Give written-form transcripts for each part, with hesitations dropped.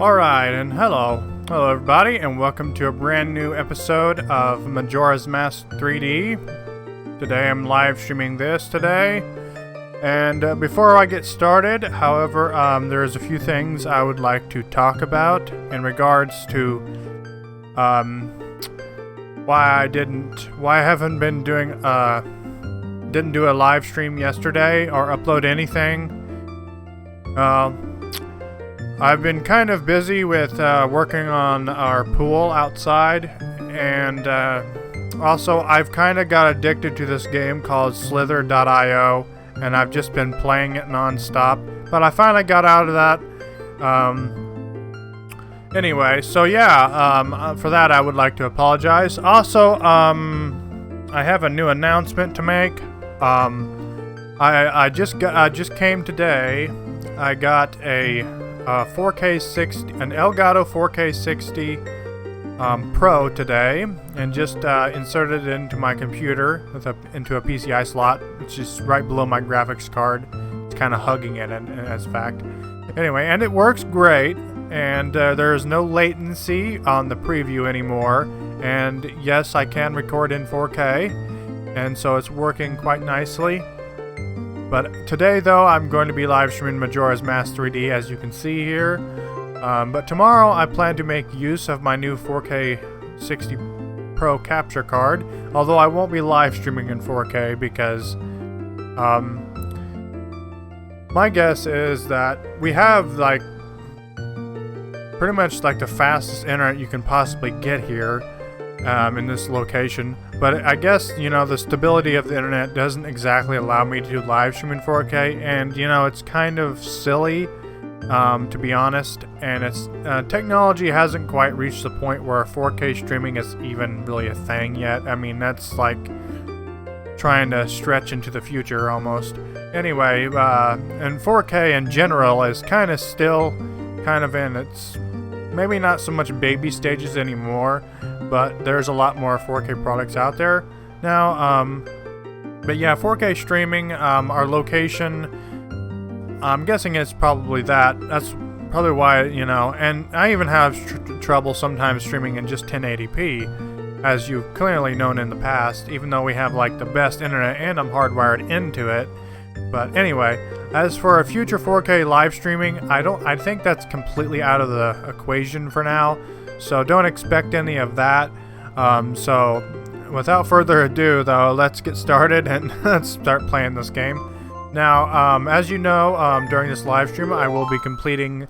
Alright, and hello. Hello everybody, and welcome to a brand new episode of Majora's Mask 3D. Today I'm live streaming this today. And before I get started, however, there's a few things I would like to talk about in regards to why I haven't been doing didn't do a live stream yesterday or upload anything. I've been kind of busy with working on our pool outside, and also I've kind of got addicted to this game called Slither.io, and I've just been playing it non-stop, but I finally got out of that. Anyway, so yeah, for that I would like to apologize. Also, I have a new announcement to make. I just came today. I got a 4K60, an Elgato 4K60 Pro today, and just inserted it into my computer into a PCI slot, which is right below my graphics card. It's kind of hugging it, as a fact. Anyway, and it works great, and there's no latency on the preview anymore. And yes, I can record in 4K, and so it's working quite nicely. But today, though, I'm going to be live streaming Majora's Mask 3D, as you can see here. But tomorrow, I plan to make use of my new 4K 60 Pro capture card. Although I won't be live streaming in 4K because my guess is that we have like pretty much like the fastest internet you can possibly get here in this location. But I guess, you know, the stability of the internet doesn't exactly allow me to do live stream in 4K, and, you know, it's kind of silly, to be honest, and it's technology hasn't quite reached the point where 4K streaming is even really a thing yet. I mean, that's like trying to stretch into the future almost. Anyway, and 4K in general is kind of still kind of in its maybe not so much baby stages anymore, but there's a lot more 4K products out there now. But yeah, 4K streaming, our location, I'm guessing it's probably that. That's probably why, you know, and I even have trouble sometimes streaming in just 1080p, as you've clearly known in the past, even though we have like the best internet and I'm hardwired into it. But anyway, as for a future 4K live streaming, I think that's completely out of the equation for now. So don't expect any of that. So without further ado, though, let's get started and let's start playing this game. Now, as you know, during this live stream, I will be completing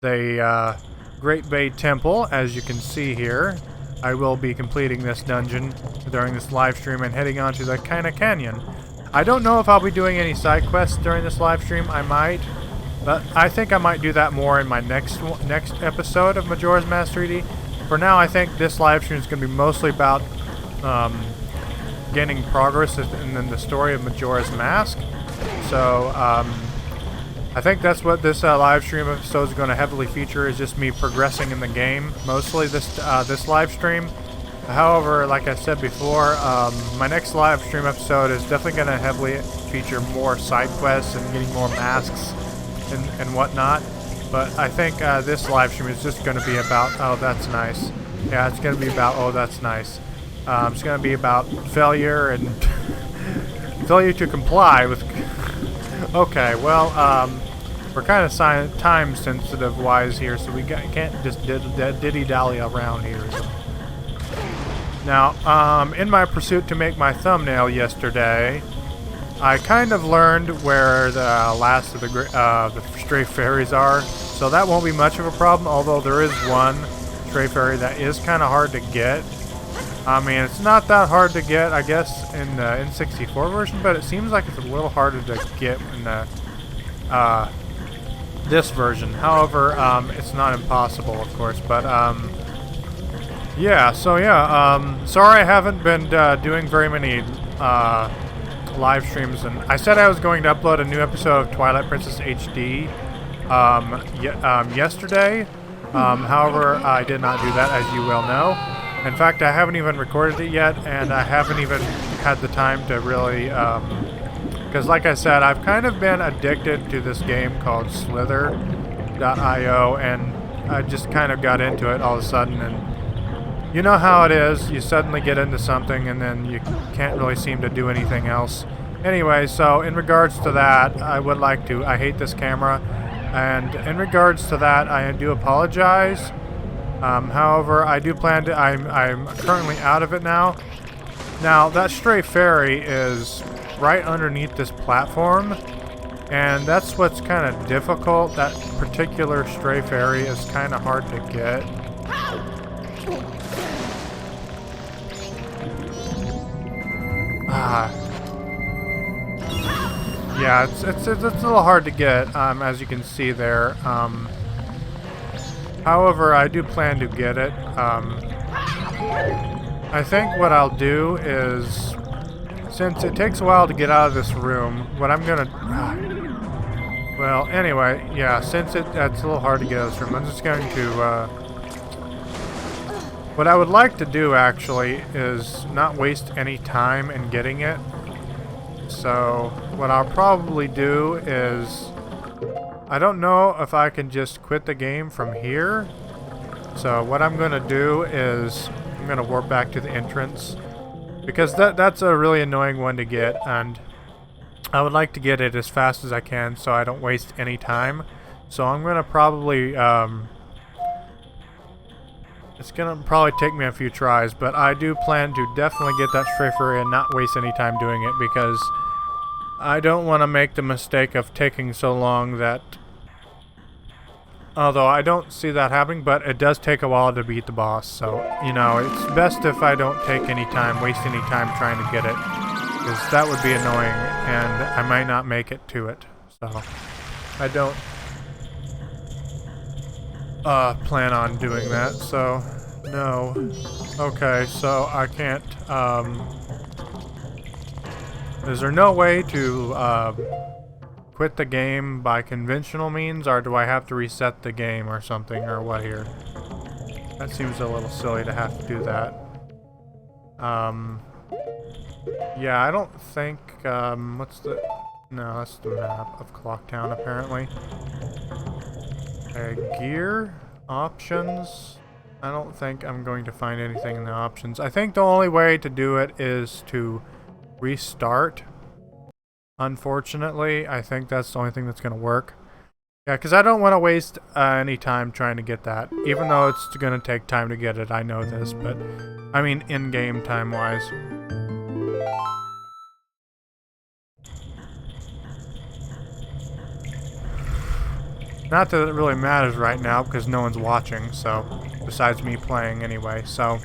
the Great Bay Temple, as you can see here. I will be completing this dungeon during this live stream and heading on to the Ikana Canyon. I don't know if I'll be doing any side quests during this live stream. I might, but I think I might do that more in my next episode of Majora's Mask 3D. For now, I think this live stream is going to be mostly about gaining progress in the story of Majora's Mask. So I think that's what this live stream episode is going to heavily feature, is just me progressing in the game, mostly this live stream. However, like I said before, my next live stream episode is definitely going to heavily feature more side quests and getting more masks and whatnot. But I think this live stream is just going to be about, oh, that's nice. Yeah, it's going to be about, oh, that's nice. It's going to be about failure and failure to comply with... Okay, well, we're kind of time sensitive wise here, so we can't just diddy-dally around here. So. Now, in my pursuit to make my thumbnail yesterday, I kind of learned where the last of the stray fairies are, so that won't be much of a problem, although there is one stray fairy that is kind of hard to get. I mean, it's not that hard to get, I guess, in the N64 version, but it seems like it's a little harder to get in the this version. However, it's not impossible, of course, but yeah, so yeah, sorry I haven't been doing very many live streams, and I said I was going to upload a new episode of Twilight Princess HD yesterday. However, I did not do that, as you well know. In fact, I haven't even recorded it yet, and I haven't even had the time to really, because like I said, I've kind of been addicted to this game called Slither.io, and I just kind of got into it all of a sudden, and you know how it is. You suddenly get into something, and then you can't really seem to do anything else. Anyway, so in regards to that, I would like to... I hate this camera, and in regards to that, I do apologize. However, I do plan to... I'm currently out of it now. Now, that stray fairy is right underneath this platform, and that's what's kind of difficult. That particular stray fairy is kind of hard to get. Yeah, it's a little hard to get, as you can see there. However, I do plan to get it. I think what I'll do is, since it takes a while to get out of this room, what I'm gonna... well, anyway, yeah, since it's a little hard to get out of this room, I'm just going to... what I would like to do, actually, is not waste any time in getting it. So, what I'll probably do is... I don't know if I can just quit the game from here. So, what I'm going to do is... I'm going to warp back to the entrance. Because that's a really annoying one to get, and I would like to get it as fast as I can so I don't waste any time. So I'm going to probably... it's going to probably take me a few tries, but I do plan to definitely get that stray fairy and not waste any time doing it, because I don't want to make the mistake of taking so long that... Although I don't see that happening, but it does take a while to beat the boss, so, you know, it's best if I don't take any time, waste any time trying to get it, because that would be annoying, and I might not make it to it, so I don't plan on doing that, so, no. Okay, so I can't, is there no way to, quit the game by conventional means, or do I have to reset the game or something, or what here? That seems a little silly to have to do that. Yeah, I don't think, what's the... No, that's the map of Clocktown, apparently. Gear? Options? I don't think I'm going to find anything in the options. I think the only way to do it is to restart. Unfortunately, I think that's the only thing that's going to work. Yeah, because I don't want to waste any time trying to get that. Even though it's going to take time to get it, I know this, but... I mean, in-game time-wise. Not that it really matters right now, because no one's watching, so... Besides me playing anyway, so...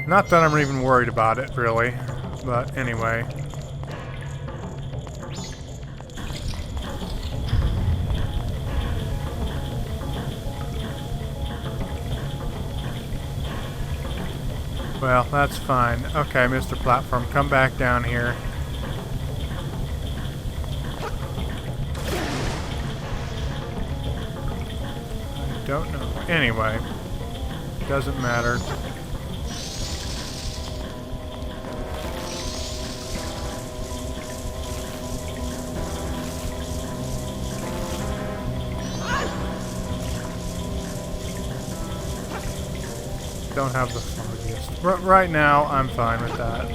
Not that I'm even worried about it, really. But anyway. Well, that's fine. Okay, Mr. Platform, come back down here. I don't know. Anyway. Doesn't matter. Don't have the foggiest. Right now, I'm fine with that.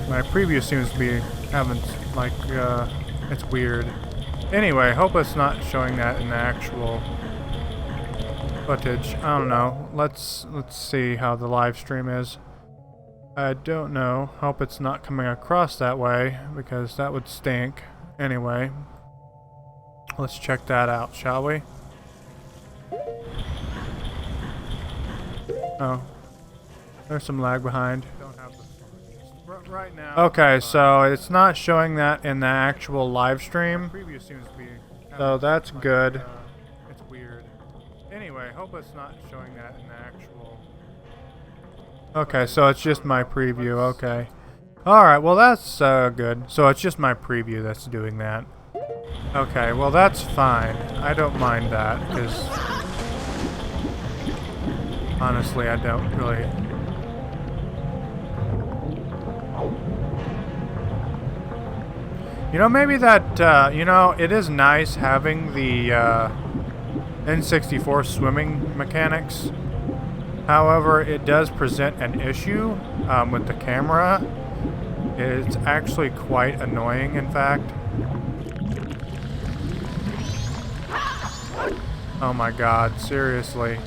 My preview seems to be having, like, it's weird. Anyway, hope it's not showing that in the actual footage. I don't know. Let's see how the live stream is. I don't know. Hope it's not coming across that way, because that would stink. Anyway, let's check that out, shall we? Oh, there's some lag behind. Don't have the right now. Okay, so it's not showing that in the actual live stream. So that's good. It's weird. Anyway, hope it's not showing that in the actual. Okay, so it's just my preview. Okay. All right. Well, that's good. So it's just my preview that's doing that. Okay. Well, that's fine. I don't mind that, because. Honestly, I don't really... You know, maybe that, you know, it is nice having the N64 swimming mechanics. However, it does present an issue with the camera. It's actually quite annoying, in fact. Oh my god, seriously.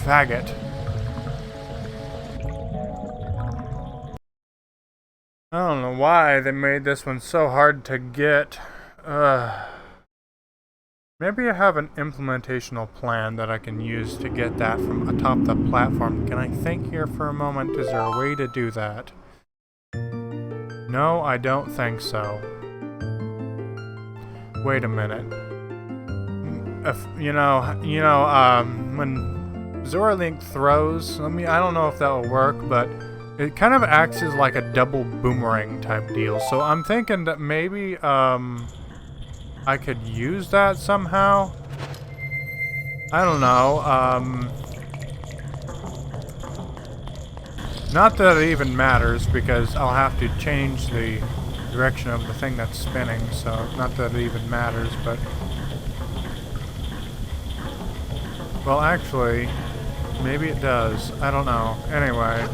Faggot. I don't know why they made this one so hard to get. Maybe I have an implementational plan that I can use to get that from atop the platform. Can I think here for a moment? Is there a way to do that? No, I don't think so. Wait a minute. If, when Zora Link throws, I don't know if that will work, but it kind of acts as like a double boomerang type deal. So I'm thinking that maybe, I could use that somehow. I don't know. Not that it even matters, because I'll have to change the direction of the thing that's spinning, so not that it even matters, but... Well, actually, maybe it does. I don't know. Anyway.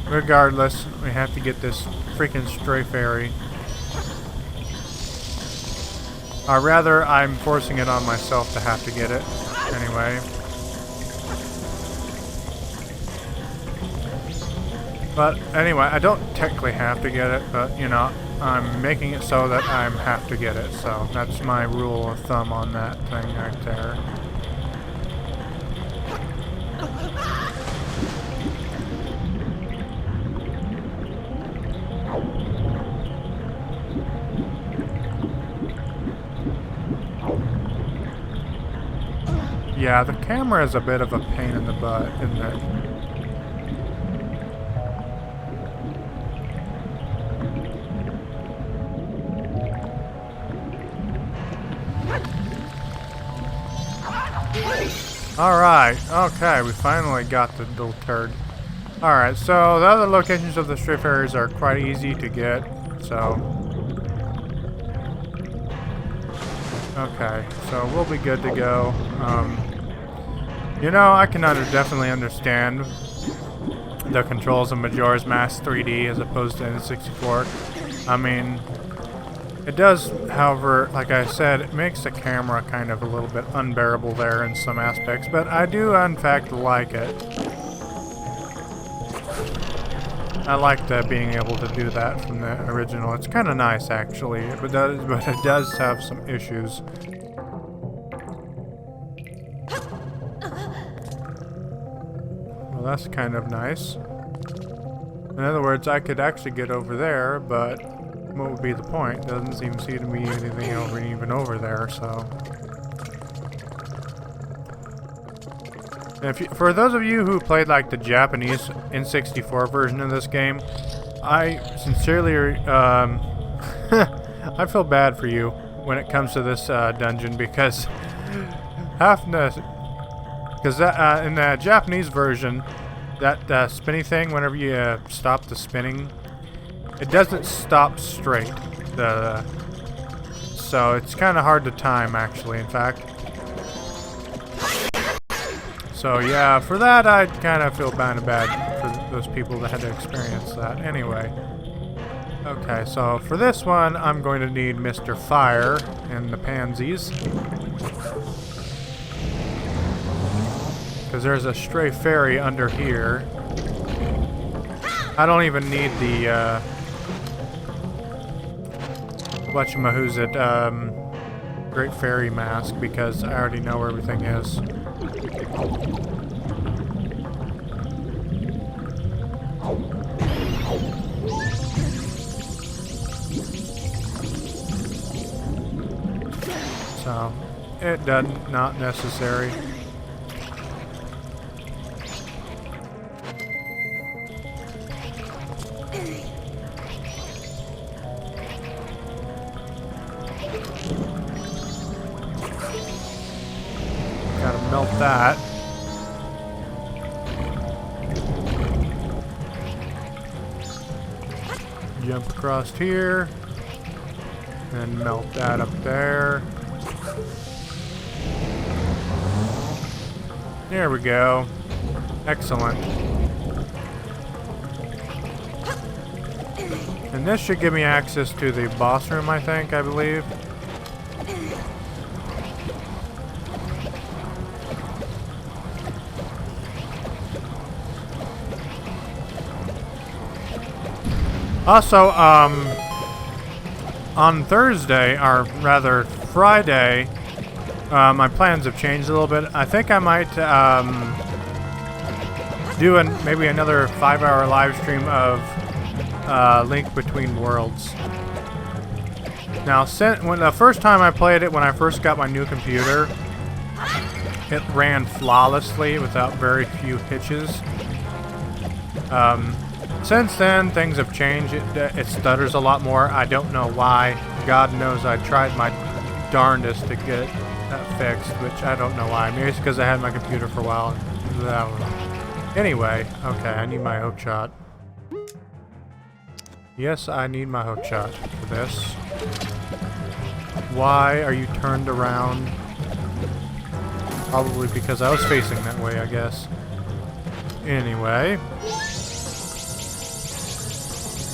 Regardless, we have to get this freaking stray fairy. Or rather, I'm forcing it on myself to have to get it. Anyway. But anyway, I don't technically have to get it, but you know, I'm making it so that I have to get it. So that's my rule of thumb on that thing right there. Yeah, the camera is a bit of a pain in the butt, isn't it? Alright, okay, we finally got the little turd. Alright, so the other locations of the stray fairies are quite easy to get, so... Okay, so we'll be good to go. You know, I can definitely understand the controls of Majora's Mask 3D as opposed to N64. I mean, it does, however, like I said, it makes the camera kind of a little bit unbearable there in some aspects, but I do, in fact, like it. I like being able to do that from the original. It's kind of nice, actually, but it does have some issues. Well, that's kind of nice. In other words, I could actually get over there, but what would be the point? Doesn't seem to be anything even over there, so... For those of you who played like the Japanese N64 version of this game, I sincerely, I feel bad for you when it comes to this dungeon, because in the Japanese version, that spinny thing, whenever you stop the spinning, it doesn't stop straight. So it's kind of hard to time, actually, in fact. So yeah, for that I kind of feel kind of bad for those people that had to experience that. Anyway. Okay, so for this one, I'm going to need Mr. Fire and the pansies. Because there's a stray fairy under here. I don't even need the, whatchamahoosit, Great Fairy Mask, because I already know where everything is. So, it doesn't, not necessary. Gotta melt that. jump across here. And melt that up there. There we go. Excellent. And this should give me access to the boss room, I believe. Also, on Thursday, or rather Friday, my plans have changed a little bit. I think I might do maybe another 5-hour live stream of Link Between Worlds. Now, when the first time I played it, when I first got my new computer, it ran flawlessly without very few hitches. Since then, things have changed. It stutters a lot more. I don't know why. God knows I tried my darndest to get that fixed, which I don't know why. Maybe it's because I had my computer for a while. I don't know. Anyway, okay, I need my hook shot. Yes, I need my hook shot for this. Why are you turned around? Probably because I was facing that way, I guess. Anyway.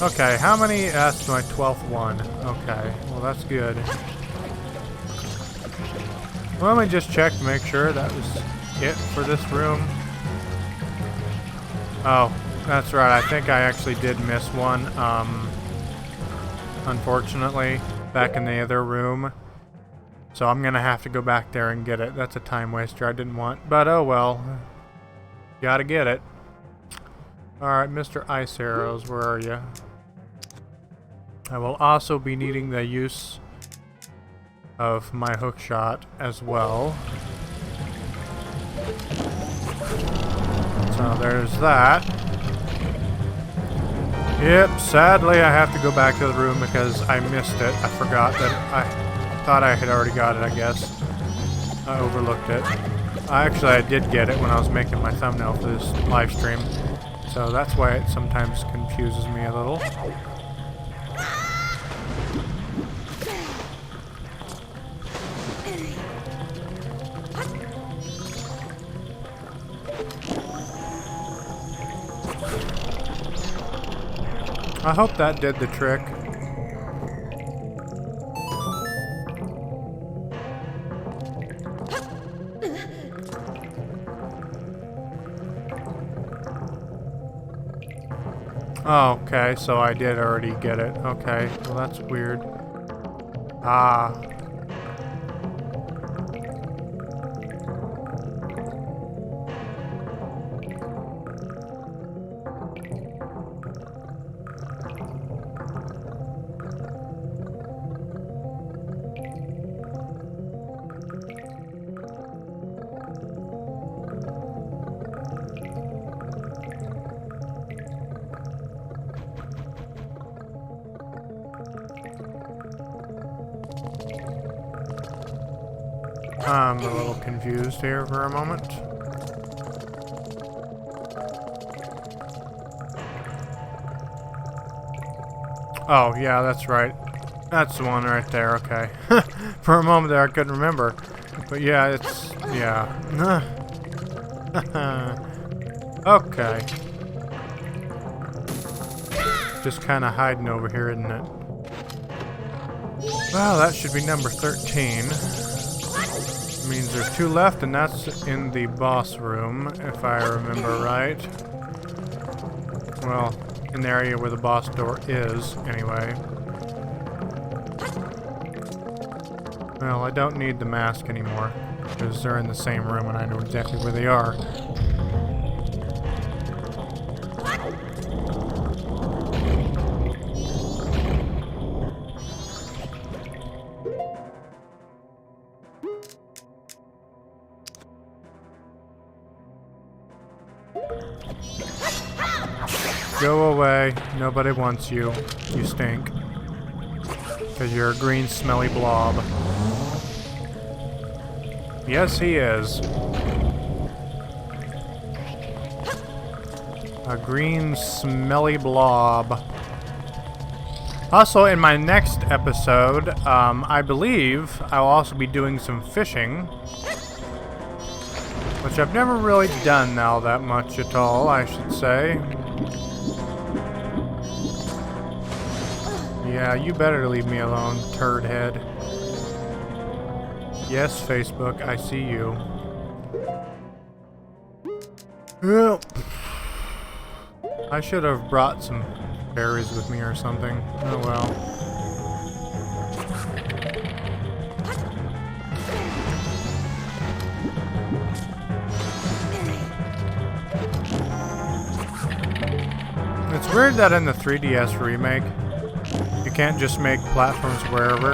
Okay, how many? That's my 12th one. Okay, well that's good. Well, let me just check to make sure that was it for this room. Oh, that's right. I think I actually did miss one. Unfortunately, back in the other room. So I'm gonna have to go back there and get it. That's a time waster I didn't want. But oh well. Gotta get it. Alright, Mr. Ice Arrows, where are you? I will also be needing the use of my hook shot as well. So there's that. Yep, sadly I have to go back to the room because I missed it. I forgot that I thought I had already got it, I guess. I overlooked it. Actually, I did get it when I was making my thumbnail for this live stream. So that's why it sometimes confuses me a little. I hope that did the trick. Oh, okay, so I did already get it. Okay, well that's weird. Ah. I'm a little confused here for a moment. Oh, yeah, that's right. That's the one right there, okay. For a moment there I couldn't remember. But yeah, it's... yeah. Okay. Just kind of hiding over here, isn't it? Well, that should be number 13. Means there's 2 left, and that's in the boss room, if I remember right. Well, in the area where the boss door is, anyway. Well, I don't need the mask anymore, because they're in the same room and I know exactly where they are. Go away. Nobody wants you. You stink. Because you're a green, smelly blob. Yes, he is. A green, smelly blob. Also, in my next episode, I believe I'll also be doing some fishing, which I've never really done now that much at all, I should say. Yeah, you better leave me alone, turd head. Yes, Facebook, I see you. Well, I should have brought some berries with me or something. Oh well. It's weird that in the 3DS remake, you can't just make platforms wherever.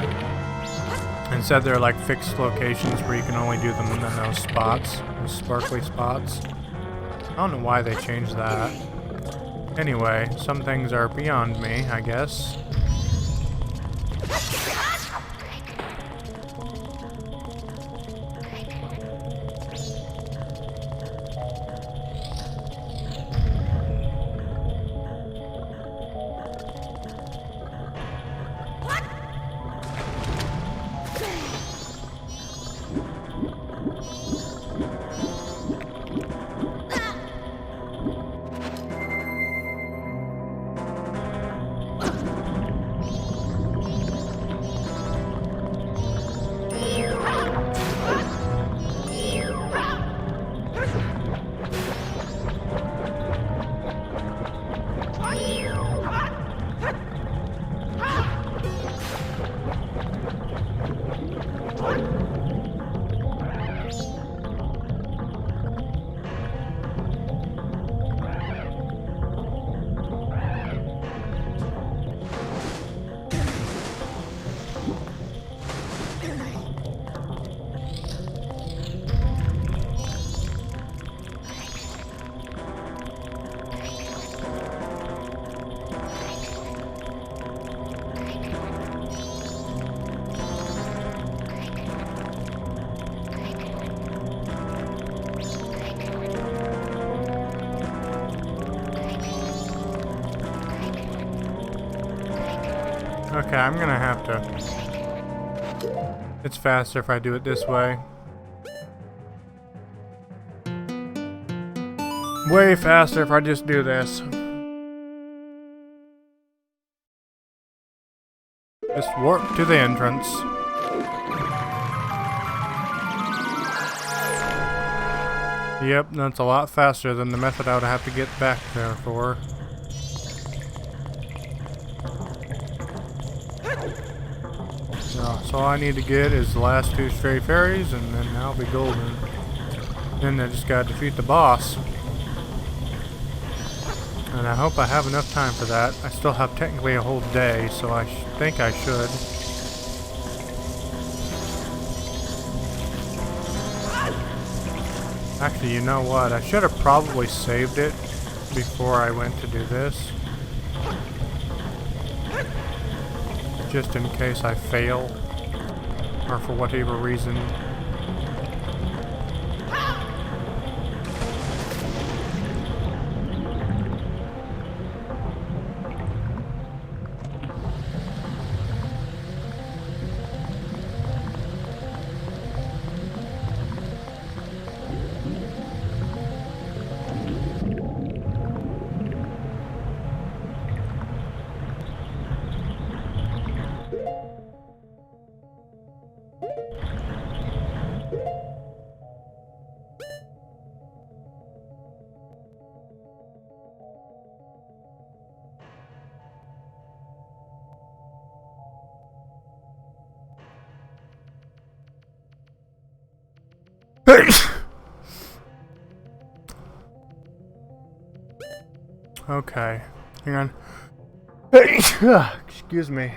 Instead, there are like fixed locations where you can only do them in those spots, those sparkly spots. I don't know why they changed that. Anyway, some things are beyond me, I guess. Okay, I'm gonna have to... It's faster if I do it this way. Way faster if I just do this. Just warp to the entrance. Yep, that's a lot faster than the method I would have to get back there for. So all I need to get is the last 2 stray fairies, and then I'll be golden. Then I just gotta defeat the boss. And I hope I have enough time for that. I still have technically a whole day, so I think I should. Actually, you know what? I should have probably saved it before I went to do this. Just in case I fail, or for whatever reason. Okay, hang on. Excuse me.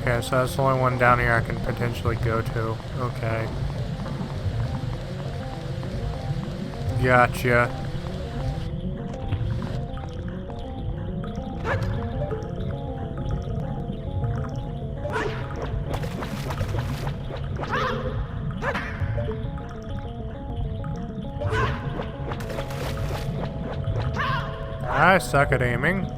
Okay, so that's the only one down here I can potentially go to. Okay. Gotcha. I suck at aiming.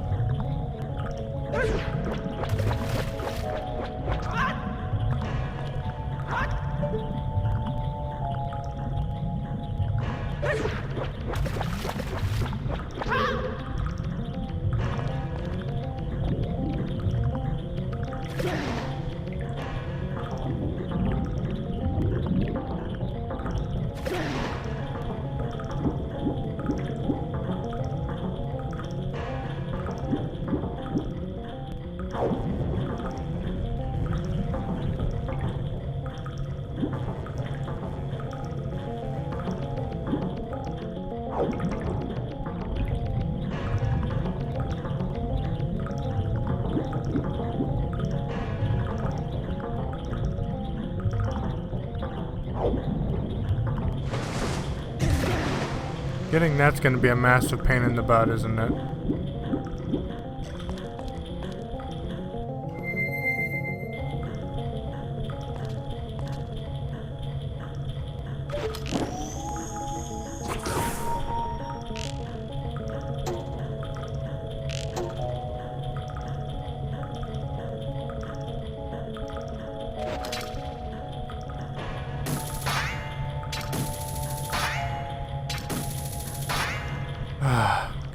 Getting that's going to be a massive pain in the butt, isn't it?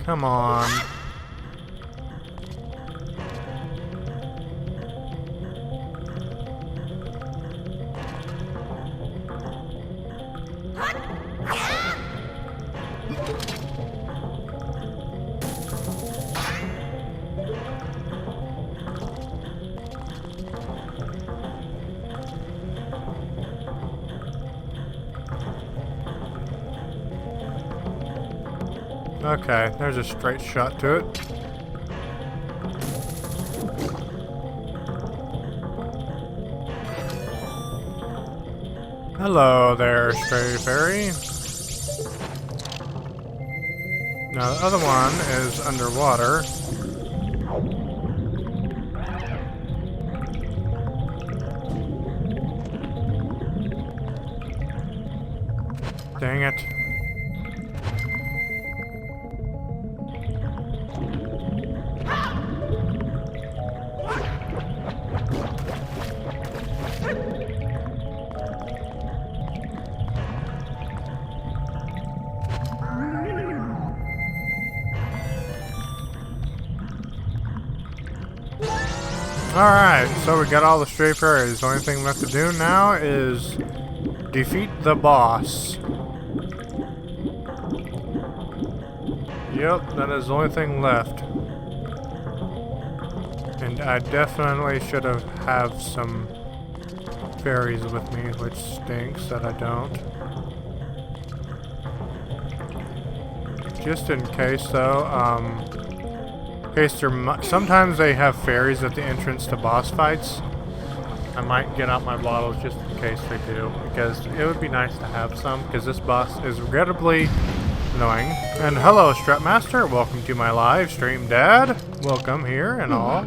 Come on. Okay, there's a straight shot to it. Hello there, stray fairy. Now the other one is underwater. Dang it. Alright, so we got all the stray fairies. The only thing left to do now is defeat the boss. Yep, that is the only thing left. And I definitely should have some fairies with me, which stinks that I don't. Just in case though, sometimes they have fairies at the entrance to boss fights. I might get out my bottles just in case they do, because it would be nice to have some, because this boss is regrettably annoying. And hello, Strapmaster, welcome to my live stream, Dad. Welcome here and all.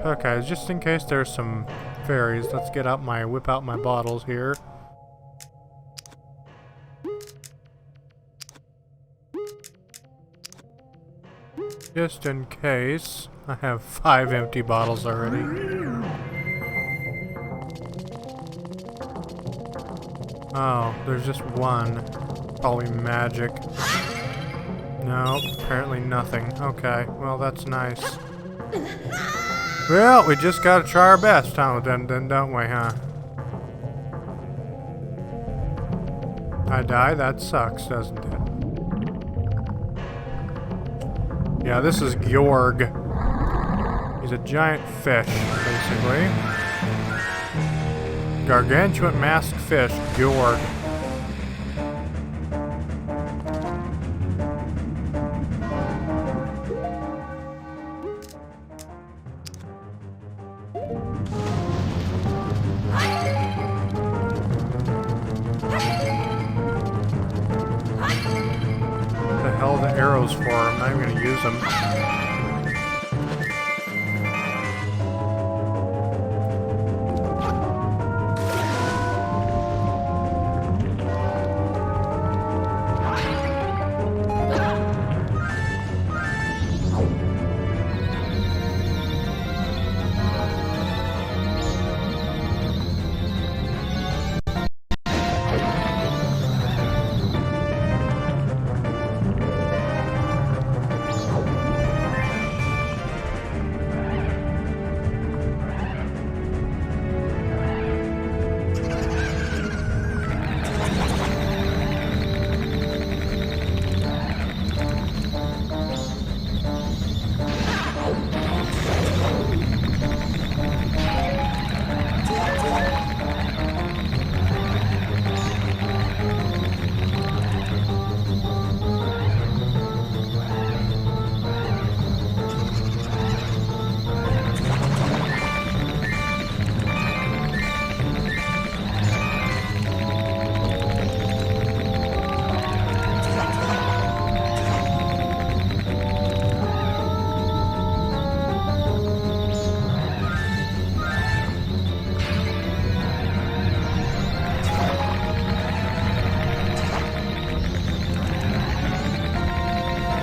Okay, just in case there's some fairies, let's whip out my bottles here. Just in case. I have 5 empty bottles already. Oh, there's just one. Probably magic. No, apparently nothing. Okay, well that's nice. Well, we just gotta try our best, huh? Then don't we, huh? I die? That sucks, doesn't it? Yeah, this is Gyorg. He's a giant fish, basically. Gargantuan masked fish, Gyorg. What the hell are the arrows for? I'm not even gonna use them.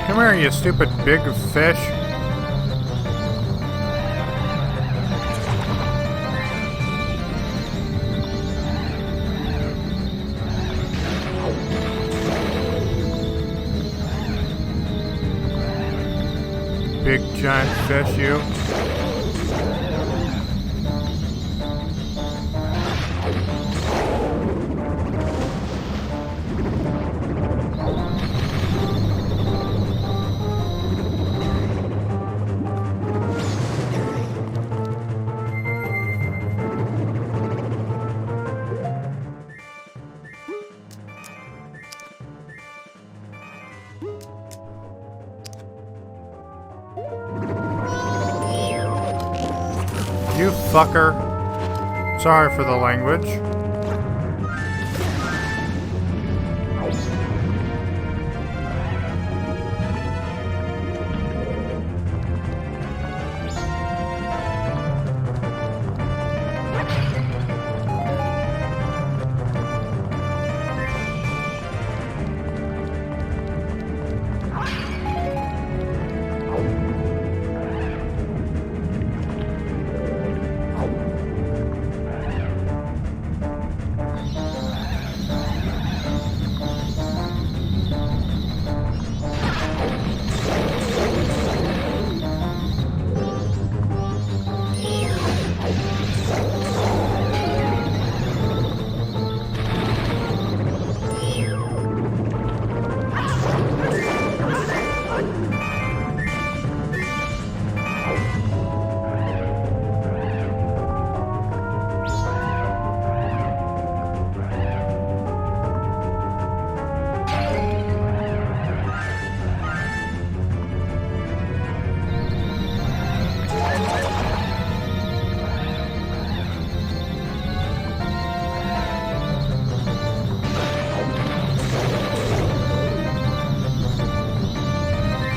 Come here, you stupid big fish. Big giant fish, you. You fucker. Sorry for the language.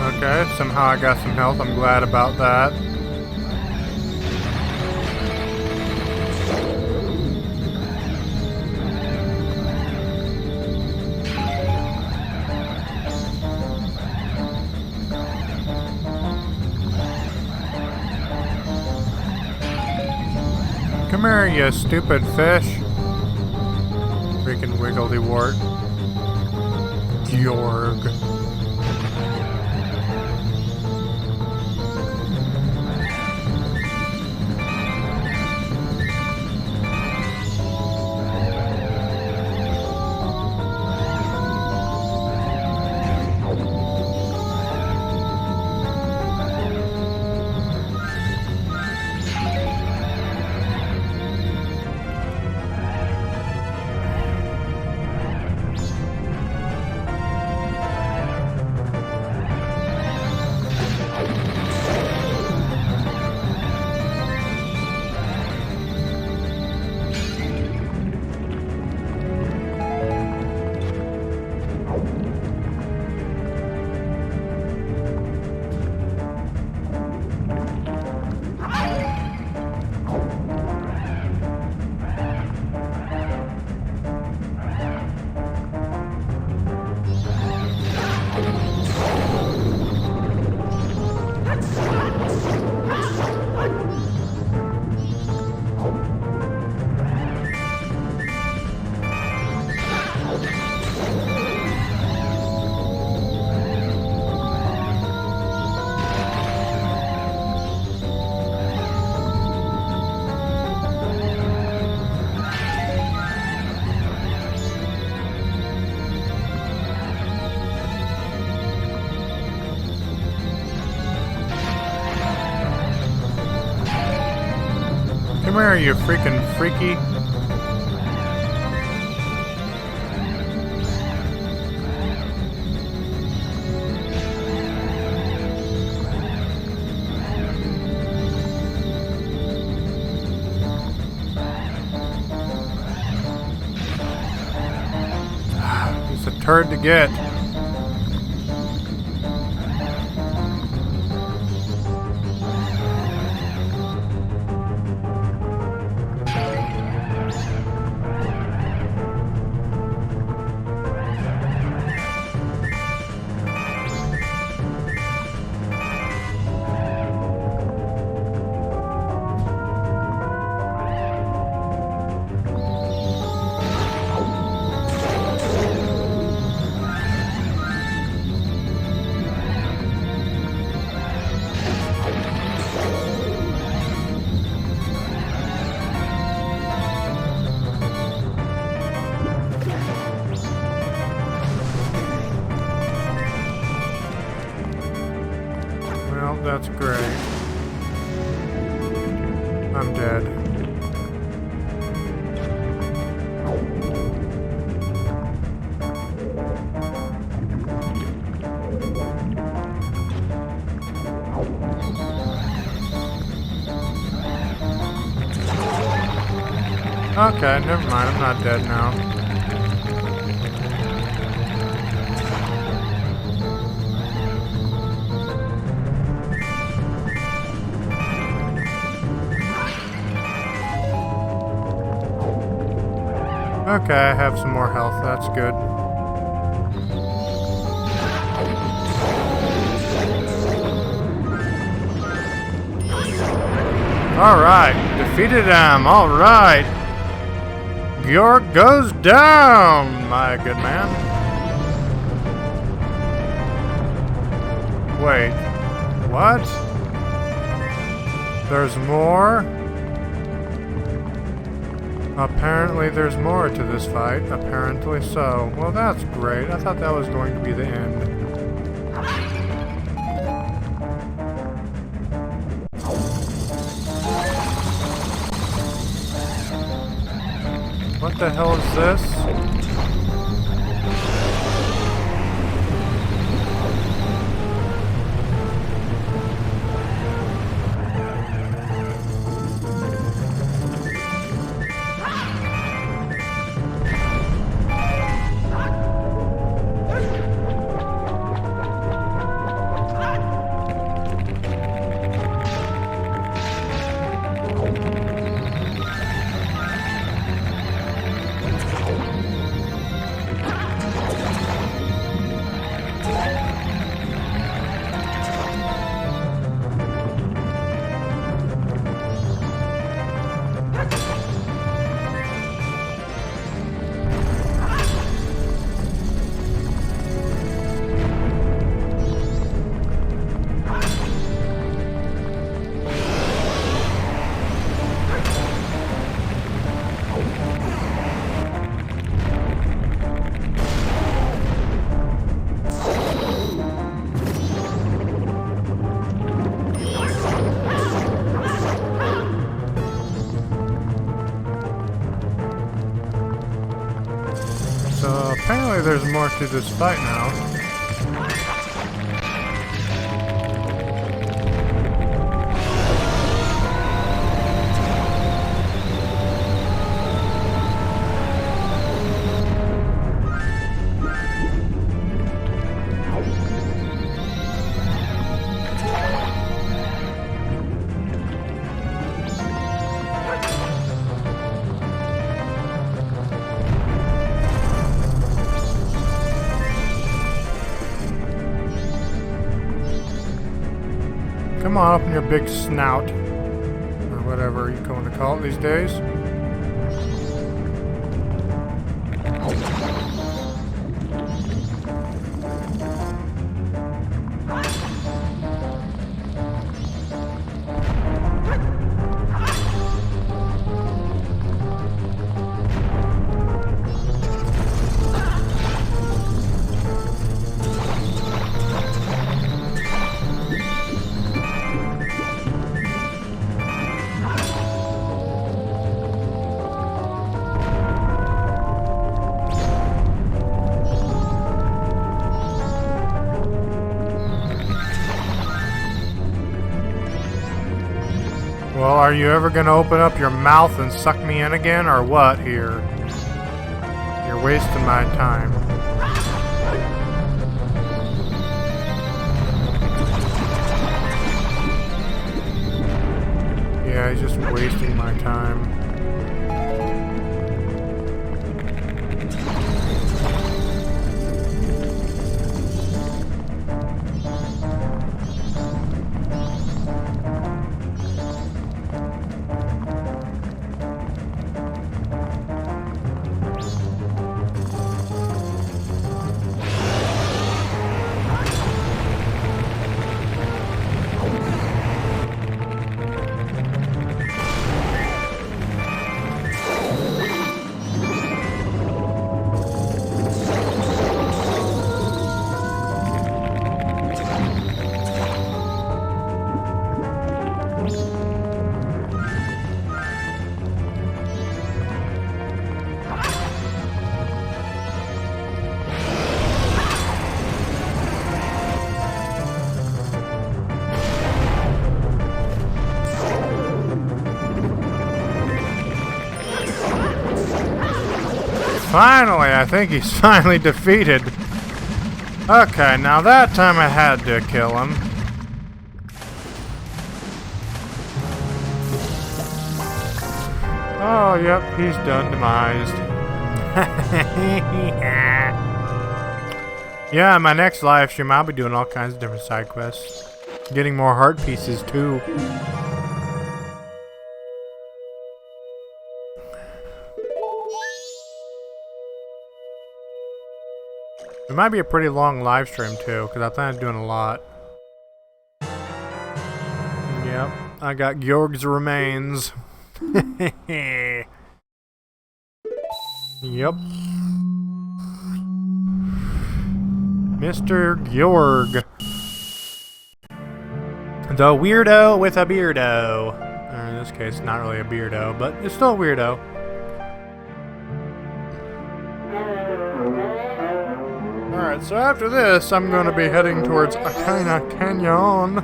Okay, somehow I got some health. I'm glad about that. Come here, you stupid fish. Freaking wiggly wart. Gyorg. here, you freaking freaky. It's a turd to get. That's great. I'm dead. Okay, never mind. I'm not dead now. Okay, I have some more health. That's good. Alright, defeated him. Alright. Gyorg goes down, my good man. Wait. What? There's more? Apparently there's more to this fight. Apparently so. Well, that's great. I thought that was going to be the end. What the hell is this? So apparently there's more to this fight now. Come on, open your big snout. Or whatever you're going to call it these days. are you ever gonna open up your mouth and suck me in again, or what here? You're wasting my time. Yeah, he's just wasting my time. Finally, I think he's finally defeated. Okay, now that time I had to kill him. Oh, yep, he's done demised. Yeah, in my next live stream, I'll be doing all kinds of different side quests. Getting more heart pieces, too. It might be a pretty long live stream too, because I plan on doing a lot. Yep, I got Gyorg's remains. Yep. Mr. Gyorg. The weirdo with a beardo. Or in this case, not really a beardo, but it's still a weirdo. Alright, so after this, I'm going to be heading towards Ikana Canyon.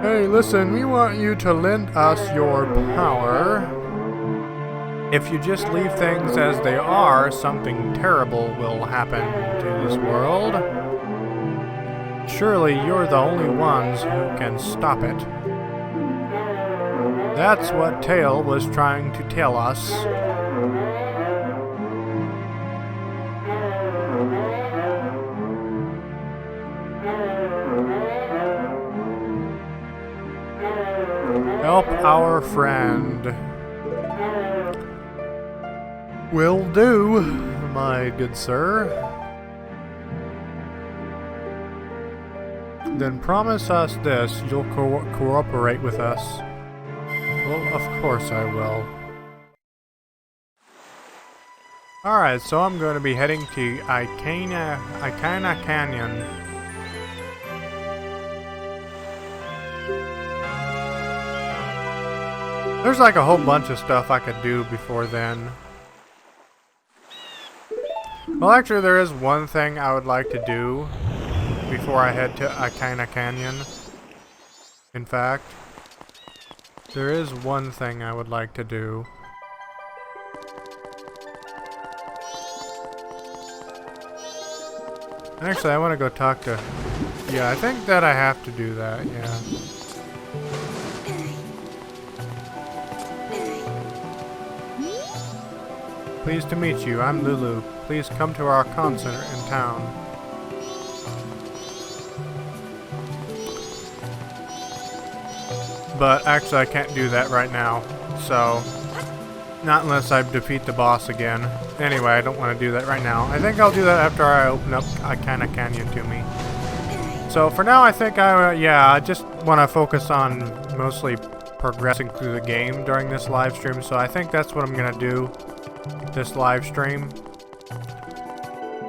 Hey, listen, we want you to lend us your power. If you just leave things as they are, something terrible will happen to this world. Surely you're the only ones who can stop it. That's what Tail was trying to tell us. Help our friend. Will do, my good sir. Then promise us this, you'll cooperate with us. Well, of course I will. Alright, so I'm going to be heading to Ikana Canyon. There's like a whole bunch of stuff I could do before then. Well, actually, there is one thing I would like to do before I head to Ikana Canyon. In fact, there is one thing I would like to do. Actually, I want to go talk to... Yeah, I think that I have to do that, yeah. Pleased to meet you. I'm Lulu. Please come to our con center in town. But actually I can't do that right now. So, not unless I defeat the boss again. Anyway, I don't want to do that right now. I think I'll do that after I open up Ikana Canyon to me. So for now I think I just want to focus on mostly progressing through the game during this live stream. So I think that's what I'm going to do. This live stream.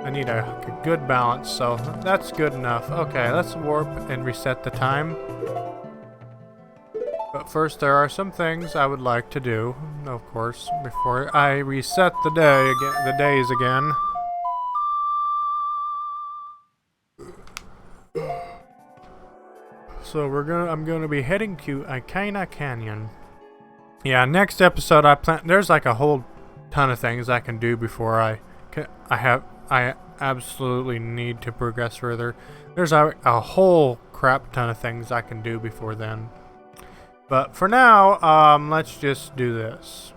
I need a good balance, so that's good enough. Okay, let's warp and reset the time. But first, there are some things I would like to do, of course, before I reset the days again. So I'm gonna be heading to Ikana Canyon. Yeah, next episode I plan. There's like a whole ton of things I can do before I absolutely need to progress further. There's a whole crap ton of things I can do before then. But for now, let's just do this.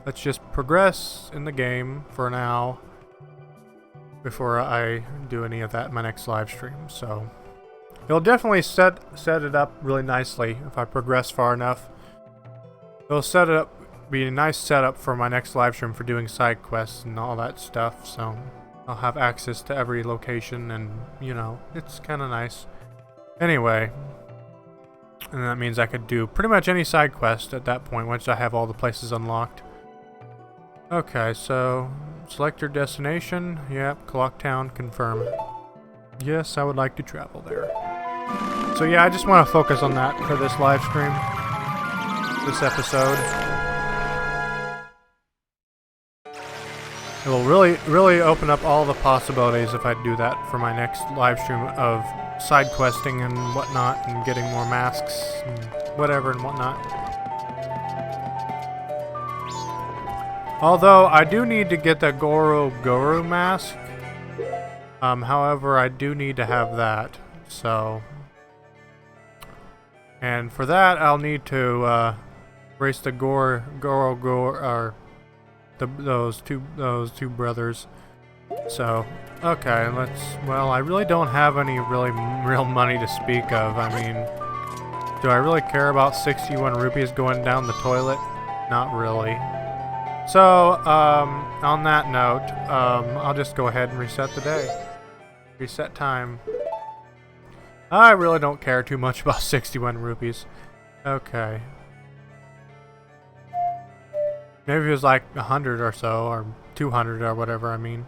Let's just progress in the game for now before I do any of that in my next live stream. So it'll definitely set it up really nicely if I progress far enough. It'll set it up, be a nice setup for my next live stream for doing side quests and all that stuff. So I'll have access to every location, and you know, it's kind of nice. Anyway, and that means I could do pretty much any side quest at that point once I have all the places unlocked. Okay, so select your destination. Yep, Clocktown, confirm. Yes, I would like to travel there. So yeah, I just want to focus on that for this live stream, this episode. It will really open up all the possibilities if I do that for my next live stream of side questing and whatnot, and getting more masks and whatever and whatnot. Although I do need to get the Goro mask. However, I do need to have that. So, and for that, I'll need to race the those two brothers. So, okay, well, I really don't have any real money to speak of. I mean, do I really care about 61 rupees going down the toilet? Not really. So, on that note, I'll just go ahead and reset the day. Reset time. I really don't care too much about 61 rupees. Okay. Maybe it was like 100 or so, or 200 or whatever, I mean.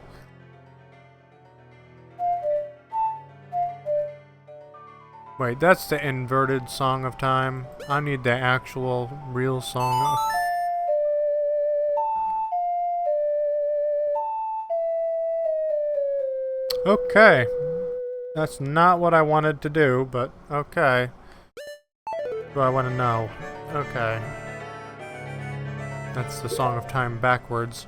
Wait, that's the inverted Song of Time. I need the actual, real song. Okay. That's not what I wanted to do, but okay. Do I want to know? Okay. That's the Song of Time backwards.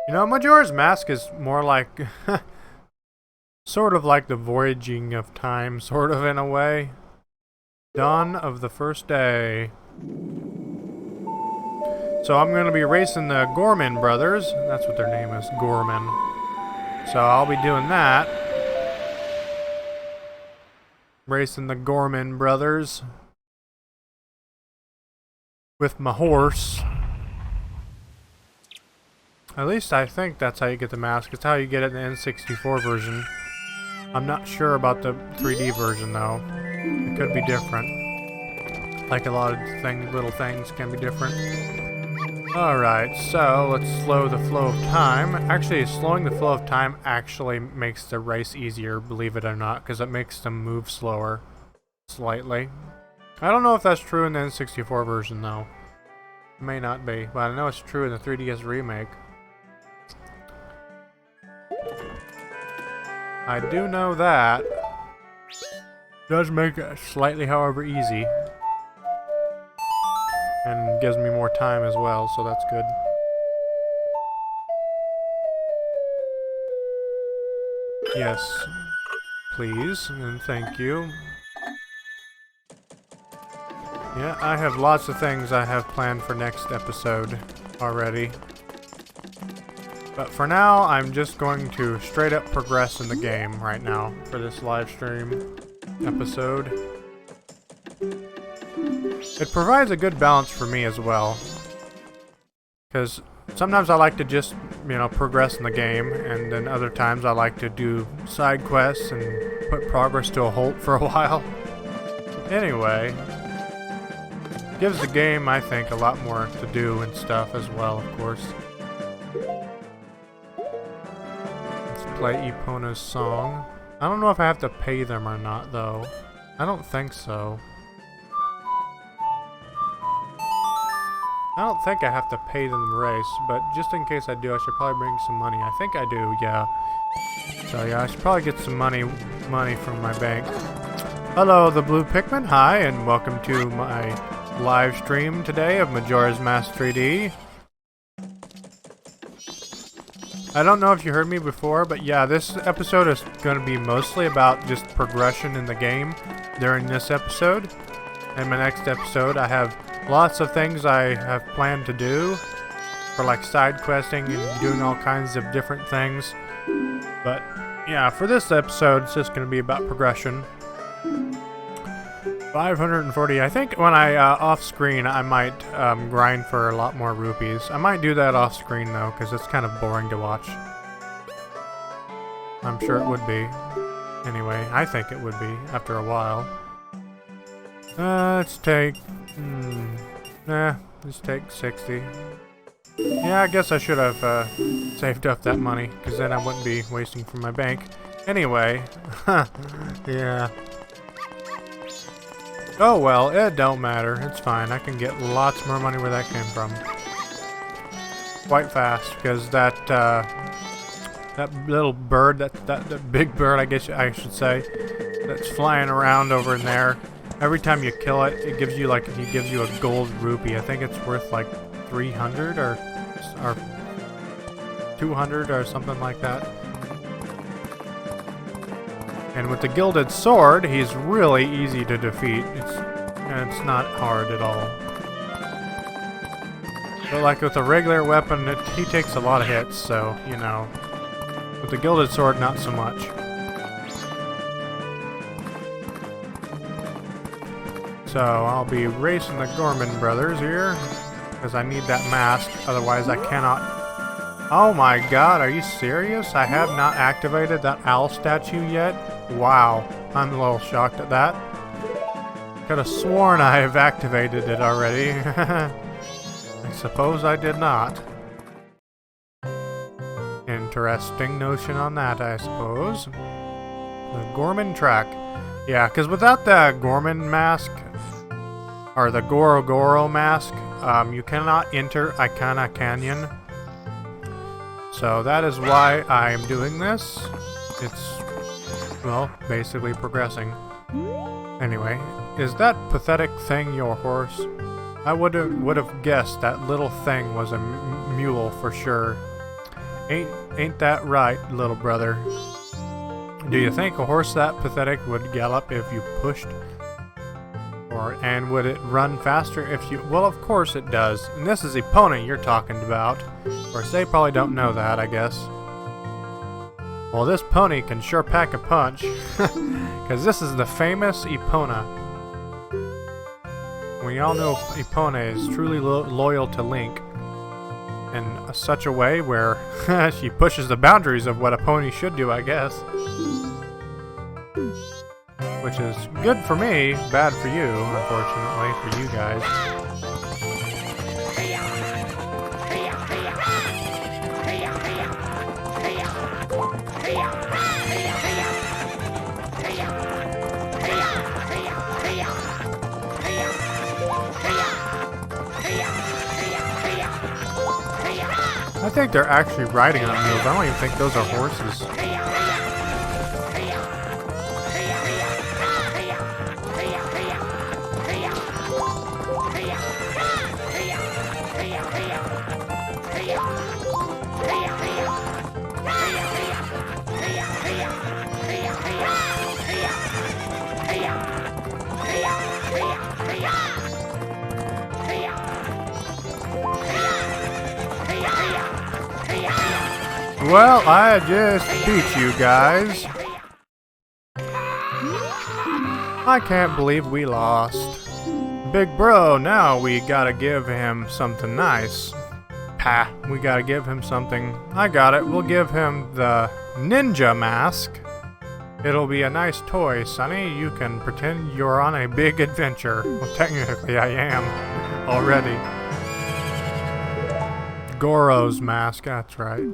You know, Majora's Mask is more like sort of like the Voyaging of Time, sort of in a way. Dawn of the First Day. So I'm going to be racing the Gorman brothers. That's what their name is, Gorman. So I'll be doing that. Racing the Gorman brothers. With my horse. At least I think that's how you get the mask. It's how you get it in the N64 version. I'm not sure about the 3D version though. It could be different. Like a lot of little things can be different. Alright, so let's slow the flow of time. Actually, slowing the flow of time actually makes the race easier, believe it or not, because it makes them move slower. Slightly. I don't know if that's true in the N64 version though. It may not be, but I know it's true in the 3DS remake. I do know that. It does make it slightly, however, easy. And gives me more time as well, so that's good. Yes. Please, and thank you. Yeah, I have lots of things I have planned for next episode already. But for now, I'm just going to straight up progress in the game right now for this live stream episode. It provides a good balance for me as well. Because sometimes I like to just, you know, progress in the game, and then other times I like to do side quests and put progress to a halt for a while. Anyway, gives the game, I think, a lot more to do and stuff as well, of course. Play Epona's song. I don't know if I have to pay them or not, though. I don't think so. I don't think I have to pay them the race, but just in case I do, I should probably bring some money. I think I do, yeah. So yeah, I should probably get some money from my bank. Hello, the Blue Pikmin. Hi, and welcome to my live stream today of Majora's Mask 3D. I don't know if you heard me before, but yeah, this episode is going to be mostly about just progression in the game during this episode. In my next episode, I have lots of things I have planned to do for like side questing and doing all kinds of different things. But yeah, for this episode, it's just going to be about progression. 540. I think when I off screen, I might grind for a lot more rupees. I might do that off screen though, because it's kind of boring to watch. I'm sure it would be. Anyway, I think it would be after a while. Let's take. Let's take 60. Yeah, I guess I should have saved up that money, because then I wouldn't be wasting from my bank. Anyway, yeah. Oh well, it don't matter. It's fine. I can get lots more money where that came from. Quite fast, because that little bird, that big bird, I guess I should say, that's flying around over in there. Every time you kill it, it gives you a gold rupee. I think it's worth like 300 or 200 or something like that. And with the gilded sword, he's really easy to defeat. It's not hard at all. But like with a regular weapon, he takes a lot of hits, so, you know. With the gilded sword, not so much. So I'll be racing the Gorman brothers here, because I need that mask, otherwise I cannot... Oh my god, are you serious? I have not activated that owl statue yet? Wow, I'm a little shocked at that. Could have sworn I have activated it already. I suppose I did not. Interesting notion on that, I suppose. The Gorman track. Yeah, because without the Gorman mask, or the Goro mask, you cannot enter Ikana Canyon. So that is why I am doing this. It's, well, basically progressing. Anyway, is that pathetic thing your horse? I would have guessed that little thing was a mule for sure. Ain't that right, little brother? Do you think a horse that pathetic would gallop if you pushed? And would it run faster if you... Well, of course it does. And this is Epona you're talking about. Of course, they probably don't know that, I guess. Well, this pony can sure pack a punch. Because this is the famous Epona. We all know Epona is truly loyal to Link. In such a way where she pushes the boundaries of what a pony should do, I guess. Which is good for me, bad for you, unfortunately, for you guys. I think they're actually riding on mules. I don't even think those are horses. Well, I just beat you guys. I can't believe we lost. Big bro, now we gotta give him something nice. Pah, we gotta give him something. I got it, we'll give him the ninja mask. It'll be a nice toy, Sonny. You can pretend you're on a big adventure. Well, technically I am already. Goro's mask, that's right.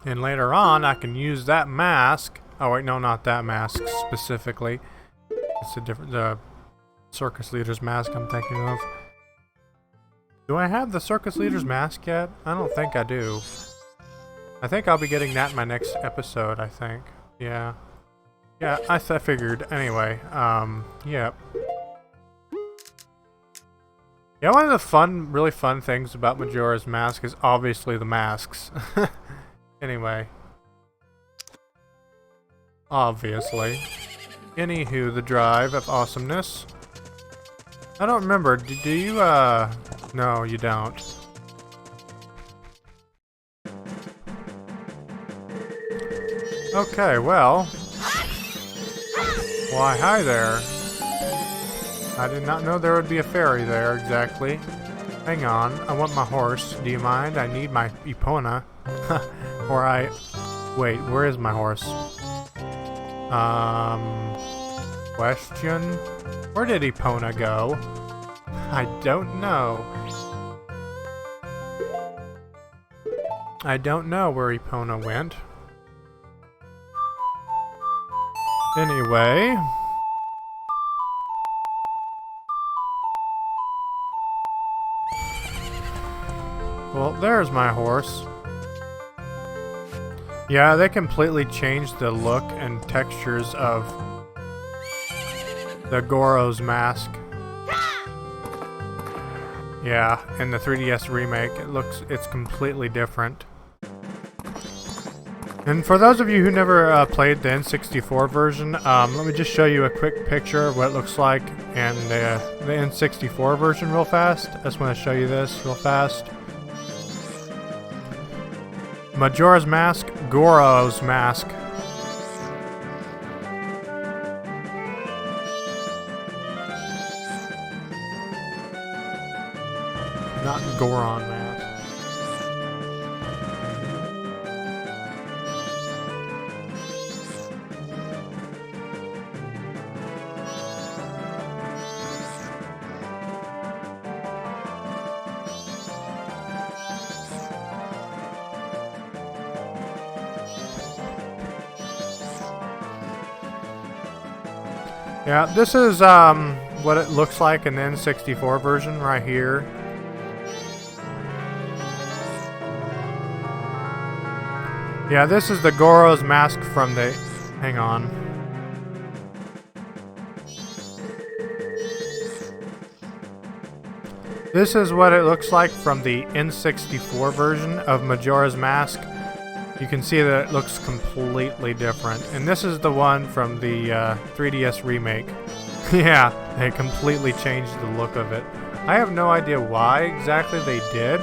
And later on, I can use that mask. Oh wait, no, not that mask specifically. It's a different, circus leader's mask I'm thinking of. Do I have the circus leader's mask yet? I don't think I do. I think I'll be getting that in my next episode, I think. Yeah. Yeah, I figured. Anyway, yeah. Yeah, one of the really fun things about Majora's Mask is obviously the masks. Anyway. Obviously. Anywho, the drive of awesomeness. I don't remember. Do you, no, you don't. Okay, well. Why, hi there. I did not know there would be a fairy there, exactly. Hang on, I want my horse. Do you mind? I need my Epona. Wait, where is my horse? Question? Where did Epona go? I don't know. I don't know where Epona went. Anyway. Well, there's my horse. Yeah, they completely changed the look and textures of the Goro's mask. Yeah, in the 3DS remake, it's completely different. And for those of you who never played the N64 version, let me just show you a quick picture of what it looks like in the N64 version real fast. I just want to show you this real fast. Majora's Mask, Goro's mask. Not Goron mask. Yeah, this is what it looks like in the N64 version right here. Yeah, this is the Goro's mask from the... Hang on. This is what it looks like from the N64 version of Majora's Mask. You can see that it looks completely different. And this is the one from the 3DS remake. Yeah, they completely changed the look of it. I have no idea why exactly they did,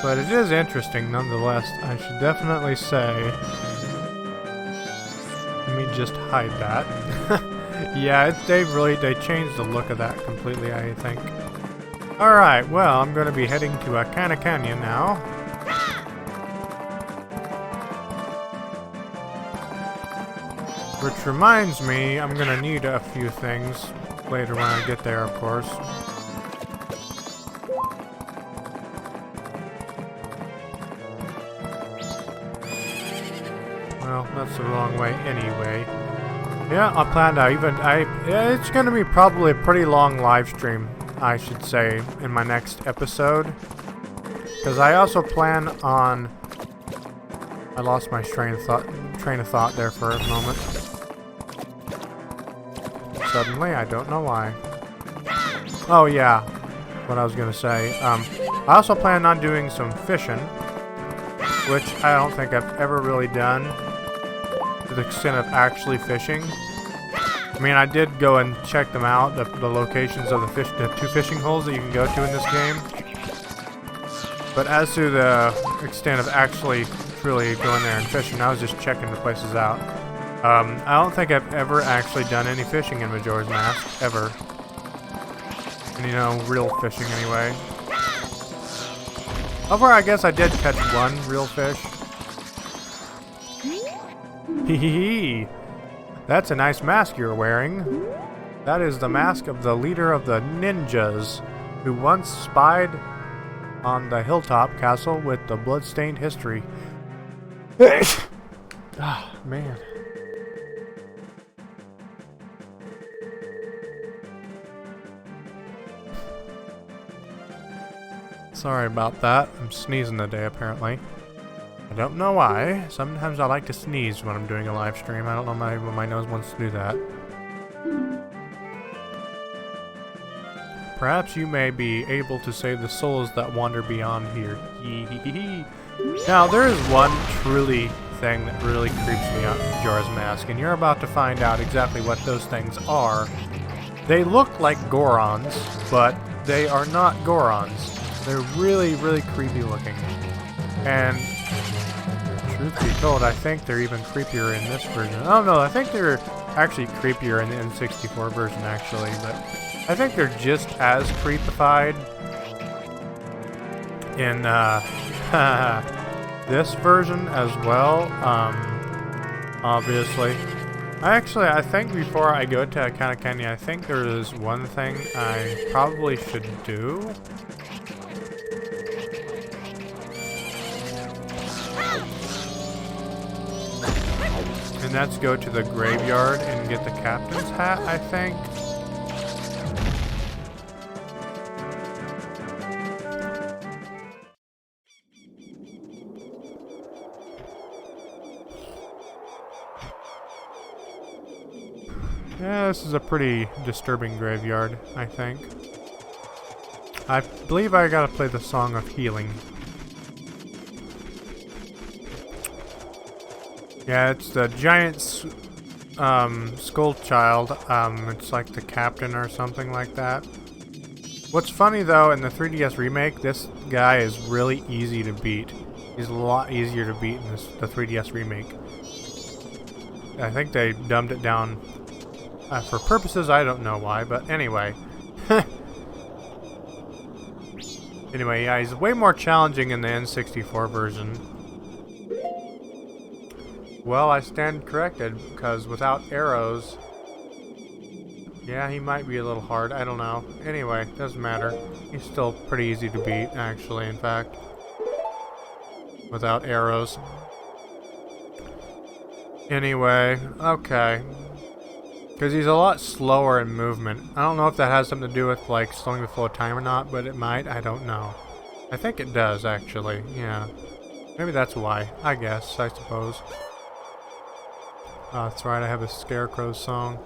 but it is interesting nonetheless, I should definitely say. Let me just hide that. Yeah, they changed the look of that completely, I think. Alright, well, I'm going to be heading to Ikana Canyon now. Which reminds me, I'm gonna need a few things later when I get there, of course. Well, that's the wrong way anyway. Yeah, I plan to it's gonna be probably a pretty long live stream, I should say, in my next episode. Because I also plan on... I lost my train of thought there for a moment. Suddenly, I don't know why. Oh yeah, what I was gonna say. I also plan on doing some fishing, which I don't think I've ever really done to the extent of actually fishing. I mean, I did go and check them out, the locations of the 2 fishing holes that you can go to in this game. But as to the extent of actually truly going there and fishing, I was just checking the places out. I don't think I've ever actually done any fishing in Majora's Mask, ever. And, you know, real fishing anyway. However, I guess I did catch one real fish. Hee hee hee! That's a nice mask you're wearing. That is the mask of the leader of the ninjas, who once spied on the hilltop castle with the blood-stained history. Ah, man. Sorry about that. I'm sneezing today, apparently. I don't know why. Sometimes I like to sneeze when I'm doing a live stream. I don't know why my nose wants to do that. Perhaps you may be able to save the souls that wander beyond here. Now, there is one truly thing that really creeps me out in Majora's Mask, and you're about to find out exactly what those things are. They look like Gorons, but they are not Gorons. They're really, really creepy looking. And truth be told, I think they're even creepier in this version. Oh no, I think they're actually creepier in the N64 version, actually, but I think they're just as creepified in this version as well, obviously. I think before I go to Ikana Canyon, I think there is one thing I probably should do. And that's go to the graveyard and get the captain's hat, I think. Yeah, this is a pretty disturbing graveyard, I think. I believe I gotta play the Song of Healing. Yeah, it's the giant skull child. It's like the captain or something like that. What's funny though, in the 3DS remake, this guy is really easy to beat. He's a lot easier to beat in the 3DS remake. I think they dumbed it down for purposes I don't know why, but anyway. Anyway, yeah, he's way more challenging in the N64 version. Well, I stand corrected, because without arrows... Yeah, he might be a little hard, I don't know. Anyway, doesn't matter. He's still pretty easy to beat, actually, in fact. Without arrows. Anyway, okay. Because he's a lot slower in movement. I don't know if that has something to do with, like, slowing the flow of time or not, but it might, I don't know. I think it does, actually, yeah. Maybe that's why, I guess, I suppose. Oh, that's right, I have a Scarecrow song.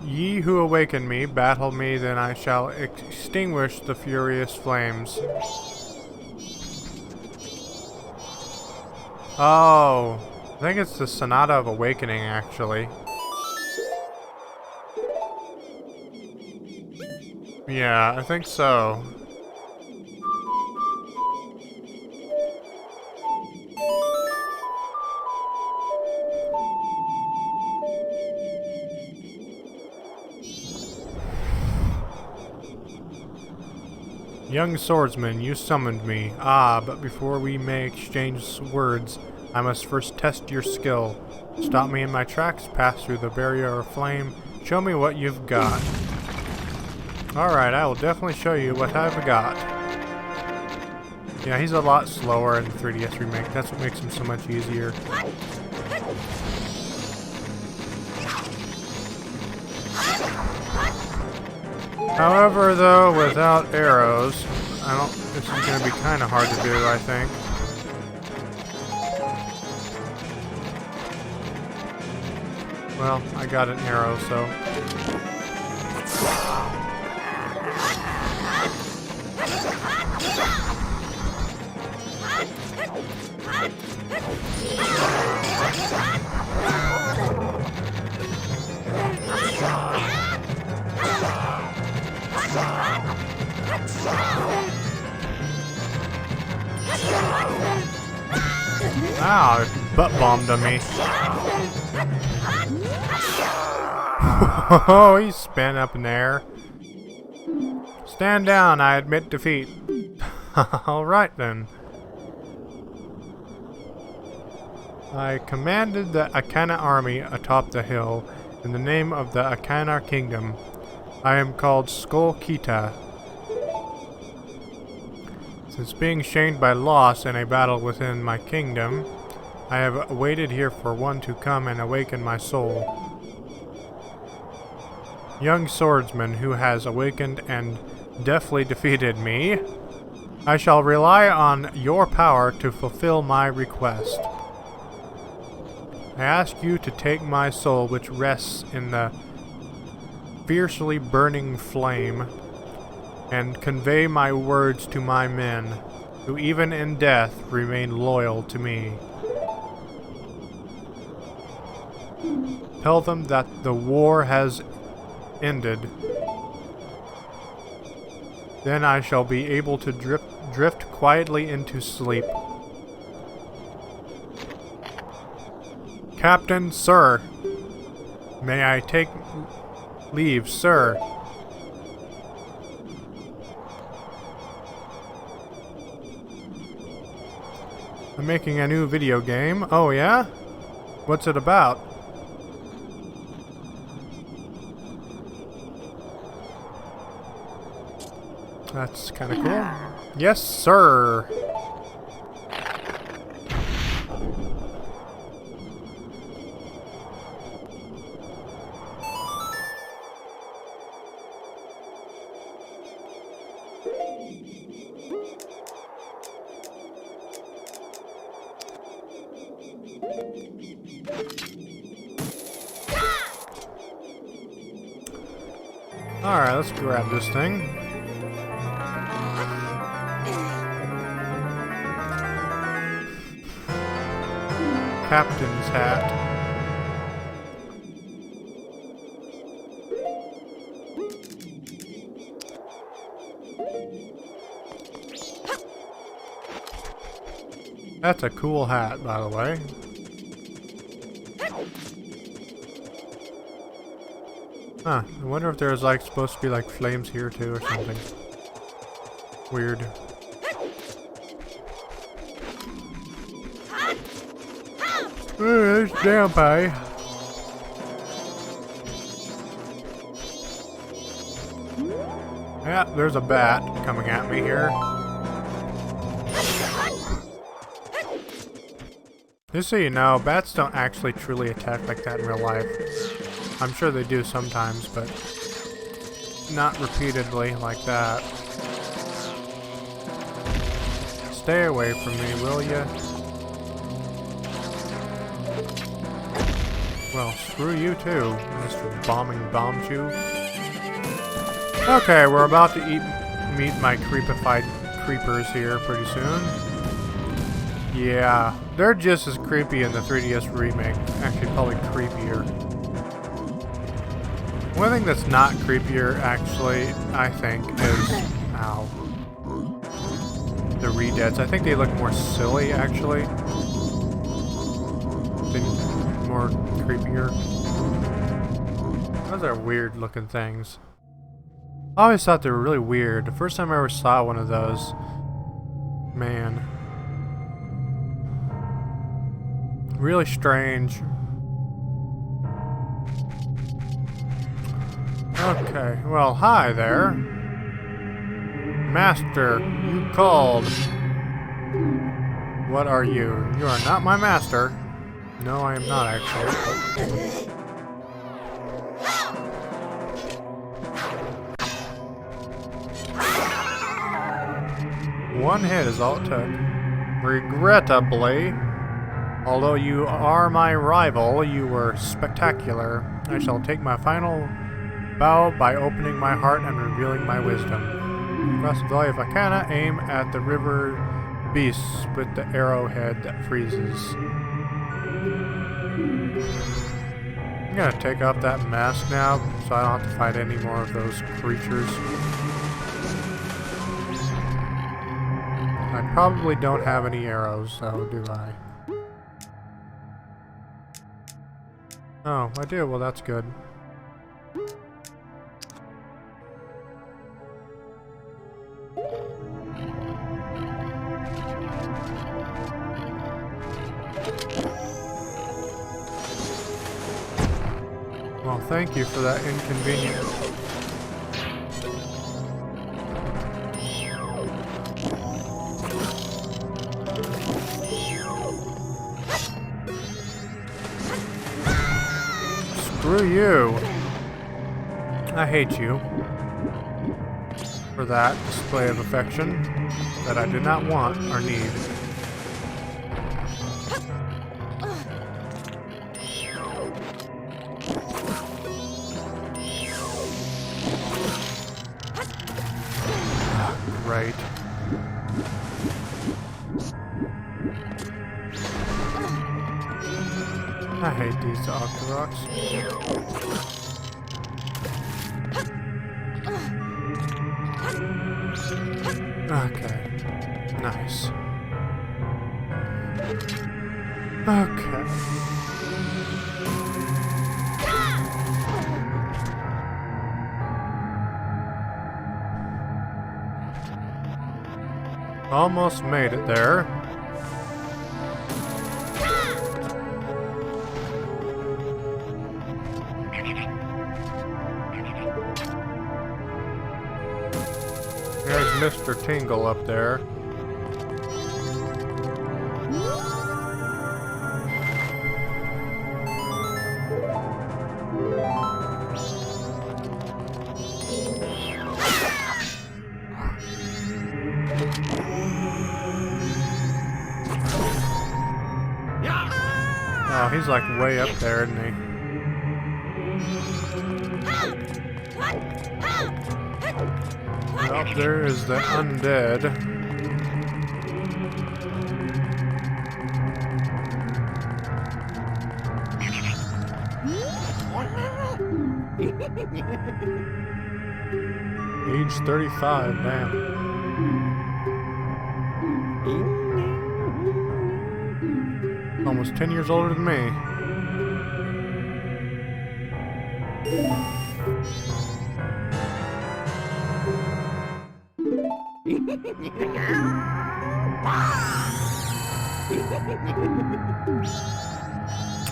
Ye who awaken me, battle me, then I shall extinguish the furious flames. Oh, I think it's the Sonata of Awakening, actually. Yeah, I think so. Young swordsman, you summoned me. Ah, but before we may exchange words, I must first test your skill. Stop me in my tracks, pass through the barrier of flame, show me what you've got. Alright, I will definitely show you what I've got. Yeah, he's a lot slower in the 3DS remake. That's what makes him so much easier. However, though, without arrows, this is going to be kind of hard to do, I think. Well, I got an arrow, so... Wow, it butt bombed on me. Oh, he spun up in the air. Stand down, I admit defeat. Alright then. I commanded the Ikana army atop the hill in the name of the Ikana kingdom. I am called Skull Kita. Since being shamed by loss in a battle within my kingdom, I have waited here for one to come and awaken my soul. Young swordsman who has awakened and deftly defeated me, I shall rely on your power to fulfill my request. I ask you to take my soul, which rests in the fiercely burning flame, and convey my words to my men, who even in death remain loyal to me. Tell them that the war has ended. Then I shall be able to drift quietly into sleep. Captain, sir. May I take leave, sir? I'm making a new video game. Oh yeah? What's it about? That's kind of cool. Yes, sir. Alright, let's grab this thing. Captain's hat. That's a cool hat, by the way. Huh, I wonder if there's like supposed to be like flames here too or something. Weird. There's damn pie. Yeah, there's a bat coming at me here. Just so you know, bats don't actually truly attack like that in real life. I'm sure they do sometimes, but not repeatedly like that. Stay away from me, will ya? Well, screw you too, Mr. Bombing Bombchu. Okay, we're about to meet my creepified creepers here pretty soon. Yeah, they're just as creepy in the 3DS remake. Actually, probably creepier. One thing that's not creepier, actually, I think, is... Ow. The Redeads. I think they look more silly, actually. More creepier. Those are weird looking things. I always thought they were really weird. The first time I ever saw one of those, man. Really strange. Okay, well, hi there. Master, you called. What are you? You are not my master. No, I am not, actually. One hit is all it took. Regrettably, although you are my rival, you were spectacular. I shall take my final bow by opening my heart and revealing my wisdom. Across the valley of Ikana, aim at the river beasts with the arrowhead that freezes. I'm gonna take off that mask now, so I don't have to fight any more of those creatures. I probably don't have any arrows, so do I? Oh, I do? Well, that's good. Well, thank you for that inconvenience. Screw you. I hate you for that display of affection that I did not want or need. Right. I hate these Octoroks. Okay. Nice. Okay. Almost made it there. There's Mr. Tingle up there. Oh, he's like way up there, isn't he? Well, there is the undead. Age 35, damn. Almost 10 years older than me.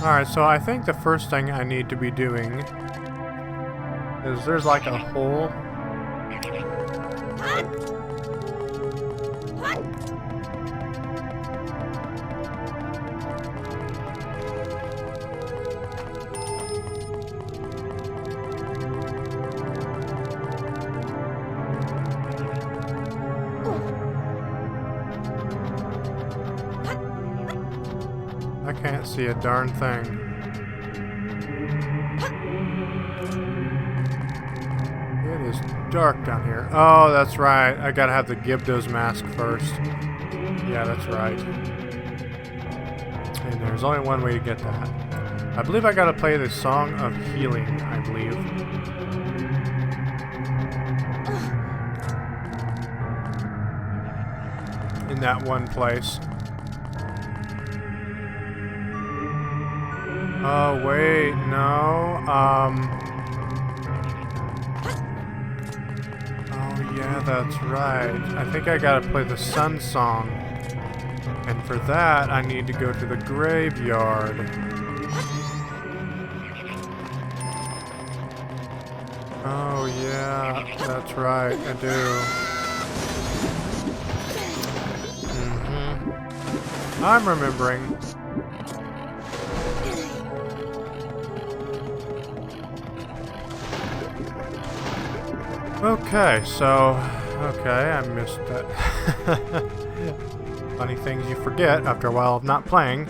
Alright, so I think the first thing I need to be doing is there's like a hole. I can't see a darn thing. It is dark down here. Oh, that's right. I gotta have the Gibdo's mask first. Yeah, that's right. And there's only one way to get that. I believe I gotta play the Song of Healing, I believe. In that one place. Oh, wait, no, oh, yeah, that's right. I think I gotta play the Sun Song. And for that, I need to go to the graveyard. Oh, yeah, that's right, I do. I'm remembering. Okay, so, okay, I missed that. Funny things you forget after a while of not playing.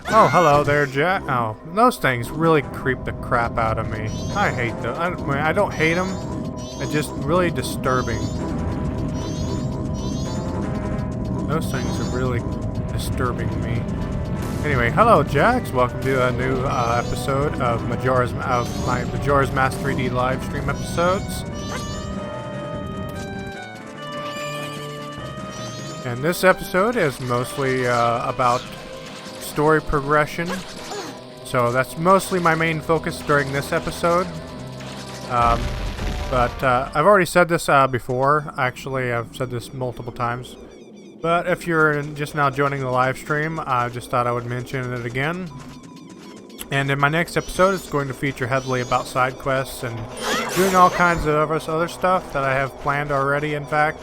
Oh, hello there, Jack. Oh, those things really creep the crap out of me. I hate them. I mean, I don't hate them. They're just really disturbing. Those things are really disturbing me. Anyway, hello, Jax. Welcome to a new episode of my Majora's Mask 3D live stream episodes. And this episode is mostly about story progression. So that's mostly my main focus during this episode. But I've already said this before. Actually, I've said this multiple times. But if you're just now joining the live stream, I just thought I would mention it again. And in my next episode, it's going to feature heavily about side quests and doing all kinds of other stuff that I have planned already, in fact,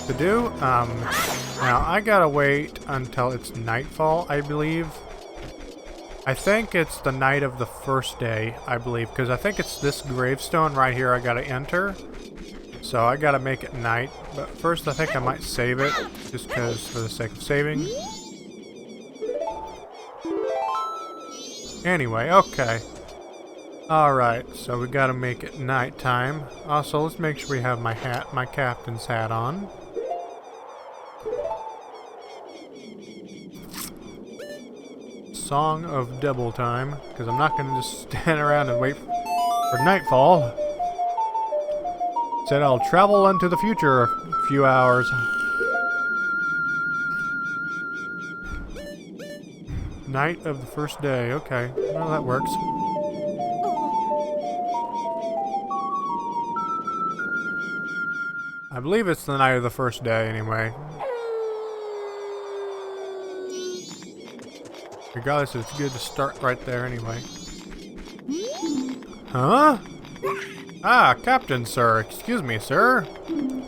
to do. Now, I gotta wait until it's nightfall, I believe. I think it's the night of the first day, I believe, because I think it's this gravestone right here I gotta enter. So I gotta make it night. But first, I think I might save it, just because for the sake of saving. Anyway, okay. Alright, so we gotta make it nighttime. Also, let's make sure we have my hat, my captain's hat on. Song of double time, because I'm not gonna just stand around and wait for nightfall. Said I'll travel into the future a few hours. Night of the first day, okay. Well, that works. I believe it's the night of the first day, anyway. Regardless, it's good to start right there, anyway. Huh? Ah, Captain, sir. Excuse me, sir.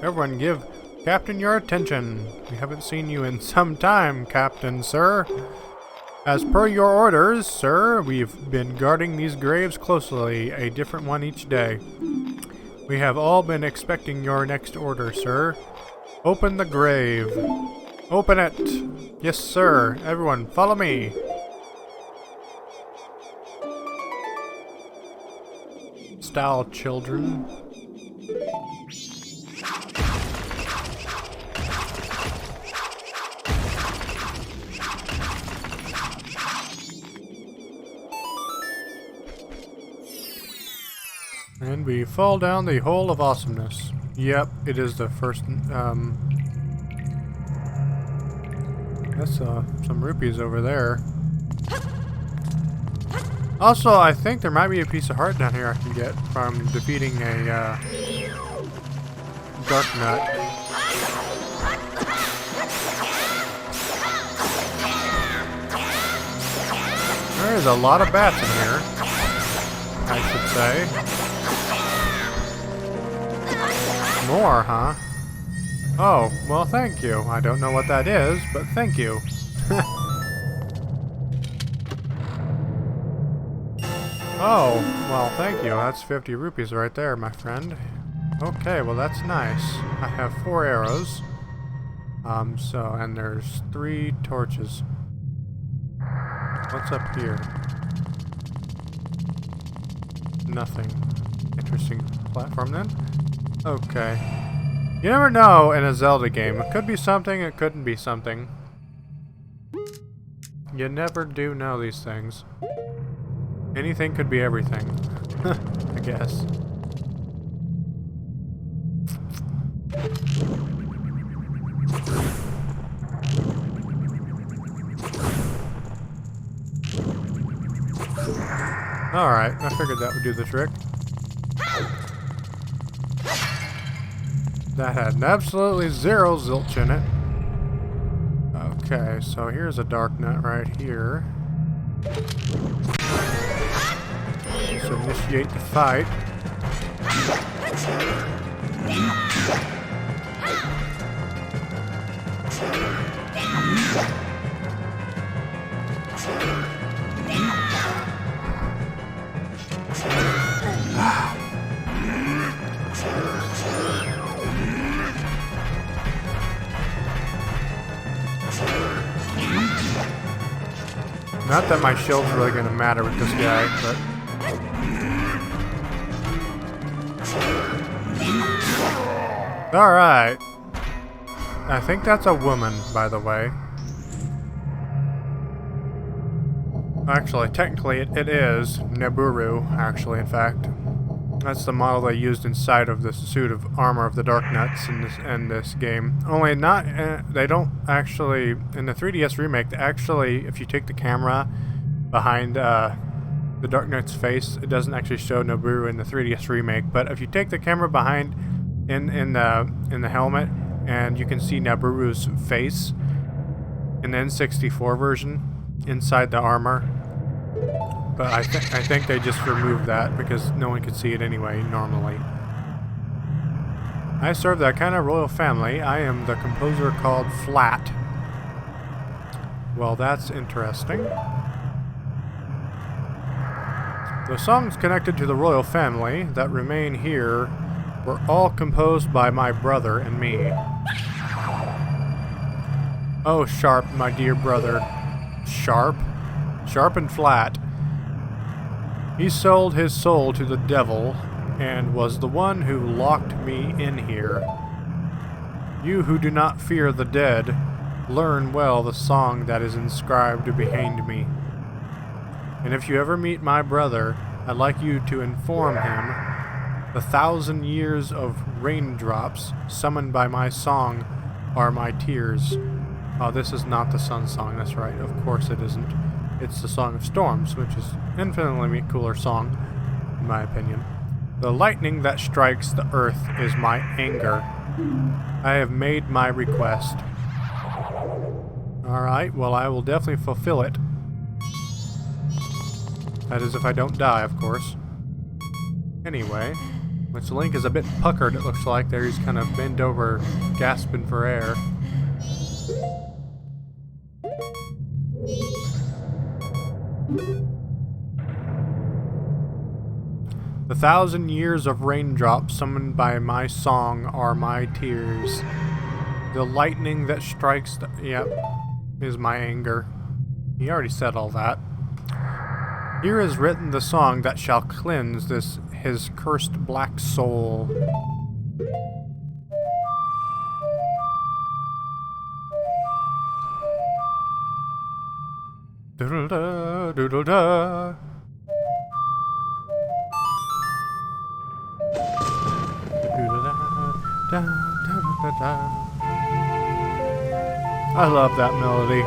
Everyone give Captain your attention. We haven't seen you in some time, Captain, sir. As per your orders, sir, we've been guarding these graves closely, a different one each day. We have all been expecting your next order, sir. Open the grave. Open it. Yes, sir. Everyone, follow me. Style, children. And we fall down the hole of awesomeness. Yep, it is the first, that's, some rupees over there. Also, I think there might be a piece of heart down here I can get from defeating a, dark nut. There's a lot of bats in here, I should say. More, huh? Oh, well, thank you. I don't know what that is, but thank you. Oh, well, thank you. That's 50 rupees right there, my friend. Okay, well, that's nice. I have 4 arrows. And there's 3 torches. What's up here? Nothing. Interesting platform, then. Okay. You never know in a Zelda game. It could be something, it couldn't be something. You never do know these things. Anything could be everything. I guess. Alright, I figured that would do the trick. That had absolutely 0 zilch in it. Okay, so here's a dark nut right here. Let's initiate the fight. Not that my shield's really gonna matter with this guy, but... Alright. I think that's a woman, by the way. Actually, technically it is Naburu, actually, in fact. That's the model they used inside of the suit of armor of the Dark Nuts in this game. Only not, they don't actually, in the 3DS remake, actually, if you take the camera behind the Dark Knight's face, it doesn't actually show Naburu in the 3DS remake. But if you take the camera behind in the helmet, and you can see Naburu's face in the N64 version inside the armor. But I think they just removed that because no one could see it anyway, normally. I serve the Ikana royal family. I am the composer called Flat. Well, that's interesting. The songs connected to the royal family that remain here were all composed by my brother and me. Oh, Sharp, my dear brother. Sharp? Sharp and Flat. He sold his soul to the devil and was the one who locked me in here. You who do not fear the dead, learn well the song that is inscribed behind me. And if you ever meet my brother, I'd like you to inform him the 1,000 years of raindrops summoned by my song are my tears. Oh, this is not the sun song, that's right. Of course it isn't. It's the Song of Storms, which is infinitely cooler song, in my opinion. The lightning that strikes the earth is my anger. I have made my request. Alright, well I will definitely fulfill it. That is if I don't die, of course. Anyway, which Link is a bit puckered, it looks like. There he's kind of bent over, gasping for air. The 1,000 years of raindrops summoned by my song are my tears. The lightning that strikes the... Yep, is my anger. He already said all that. Here is written the song that shall cleanse his cursed black soul. Doodle-da, doodle-da. I love that melody.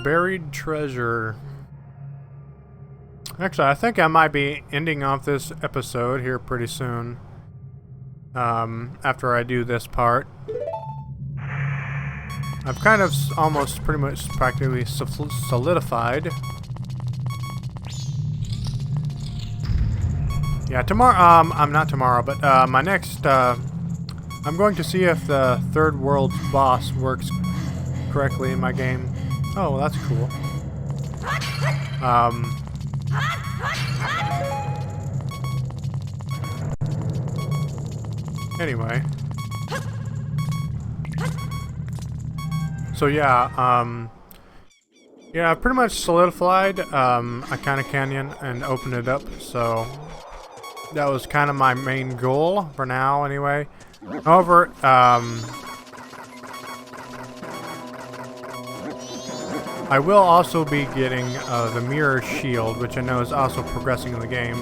Buried treasure. Actually, I think I might be ending off this episode here pretty soon. After I do this part. I've kind of almost pretty much practically solidified. Yeah, tomorrow, I'm not tomorrow, but my next, I'm going to see if the third world boss works correctly in my game. Oh, well, that's cool. Anyway. So yeah, yeah, I've pretty much solidified Ikana Canyon and opened it up, so that was kind of my main goal for now anyway. However, I will also be getting the mirror shield, which I know is also progressing in the game,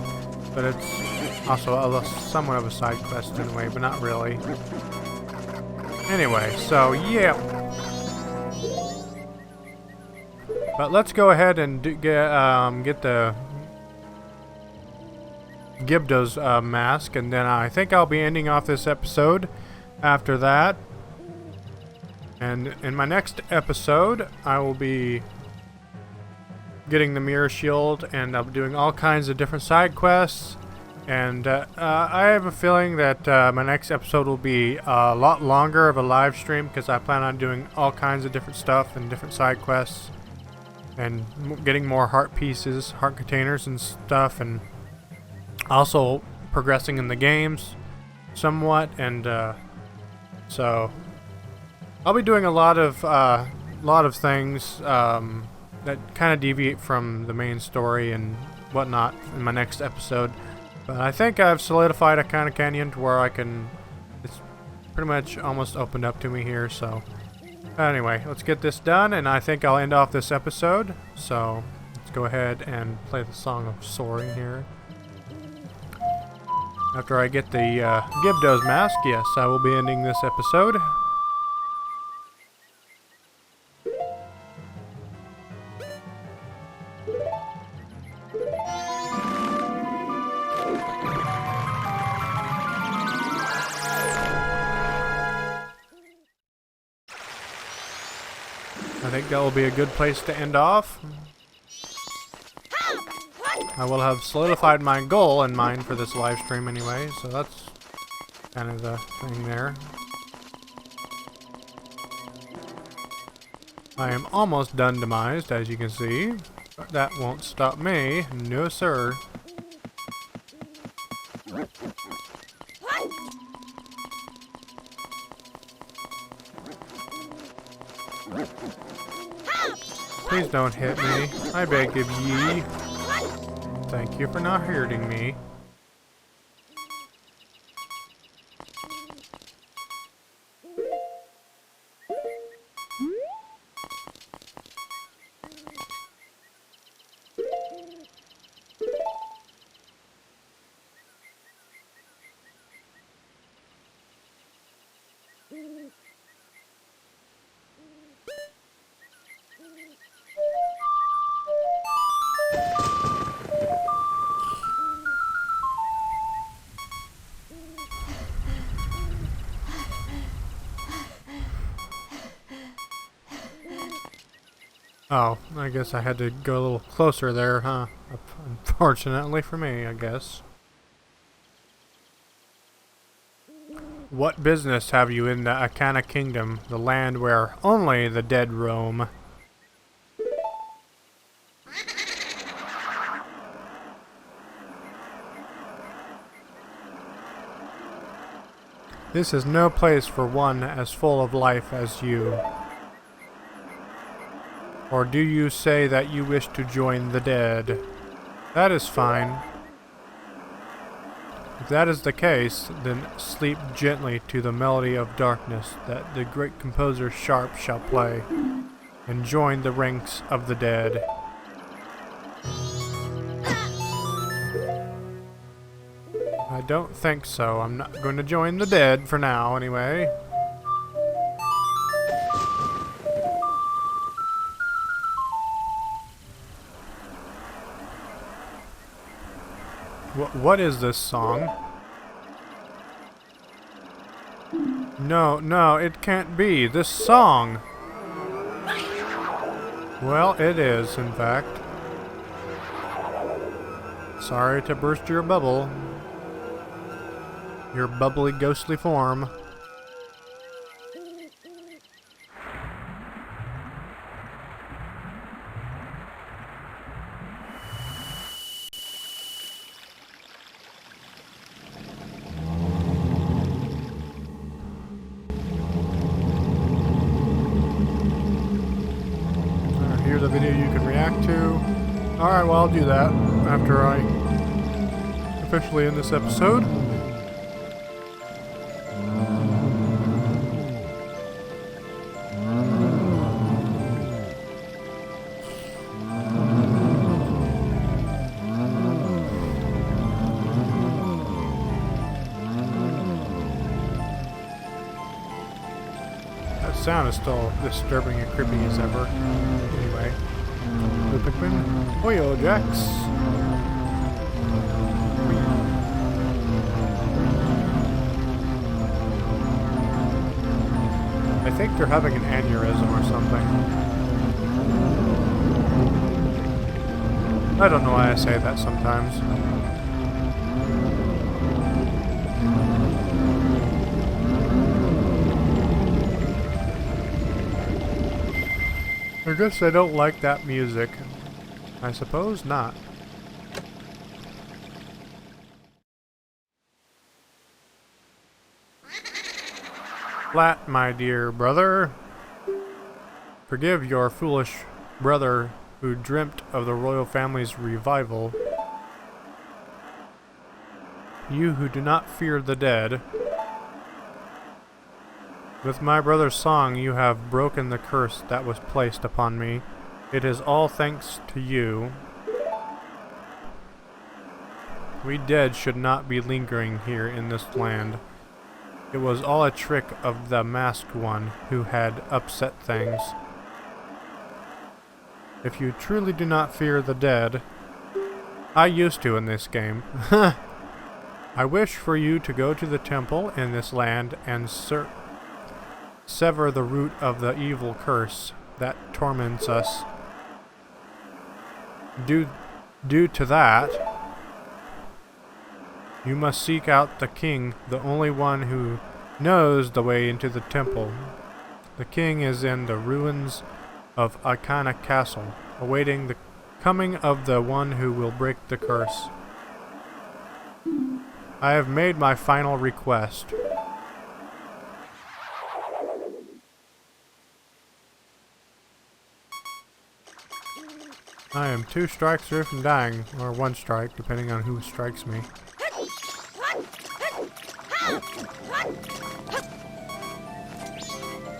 but it's also somewhat of a side quest in a way, but not really. Anyway, so yeah. But let's go ahead and get the Gibdo's mask, and then I think I'll be ending off this episode after that. And in my next episode, I will be getting the mirror shield, and I'll be doing all kinds of different side quests. And I have a feeling that my next episode will be a lot longer of a live stream, because I plan on doing all kinds of different stuff and different side quests. And getting more heart pieces, heart containers and stuff, and also progressing in the games somewhat. And so I'll be doing a lot of things that kind of deviate from the main story and whatnot in my next episode. But I think I've solidified Ikana Canyon to where I can. It's pretty much almost opened up to me here, so. Anyway, let's get this done, and I think I'll end off this episode. So, let's go ahead and play the Song of Soaring here. After I get the Gibdo's mask, yes, I will be ending this episode. I think that will be a good place to end off. I will have solidified my goal in mind for this live stream anyway, so that's kind of the thing there. I am almost done demised, as you can see, but that won't stop me. No, sir. Please don't hit me. I beg of ye. Thank you for not hurting me. Oh, I guess I had to go a little closer there, huh? Unfortunately for me, I guess. What business have you in the Ikana Kingdom, the land where only the dead roam? This is no place for one as full of life as you. Or do you say that you wish to join the dead? That is fine. If that is the case, then sleep gently to the melody of darkness that the great composer Sharp shall play, and join the ranks of the dead. I don't think so. I'm not going to join the dead for now, anyway. What is this song? No, it can't be. This song! Well, it is, in fact. Sorry to burst your bubble. Your bubbly, ghostly form. Here's a video you can react to. Alright, well, I'll do that after I officially end this episode. That sound is still disturbing and creepy as ever. Anyway. The Pikmin. Oyo Jax. I think they're having an aneurysm or something. I don't know why I say that sometimes. I guess I don't like that music. I suppose not. Flat, my dear brother. Forgive your foolish brother who dreamt of the royal family's revival. You who do not fear the dead. With my brother's song you have broken the curse that was placed upon me. It is all thanks to you. We dead should not be lingering here in this land. It was all a trick of the masked one who had upset things. If you truly do not fear the dead, I used to in this game. I wish for you to go to the temple in this land and sever the root of the evil curse. that torments us. Due to that, you must seek out the king, the only one who knows the way into the temple. The king is in the ruins of Ikana Castle, awaiting the coming of the one who will break the curse. I have made my final request. I am 2 strikes away from dying, or 1 strike, depending on who strikes me.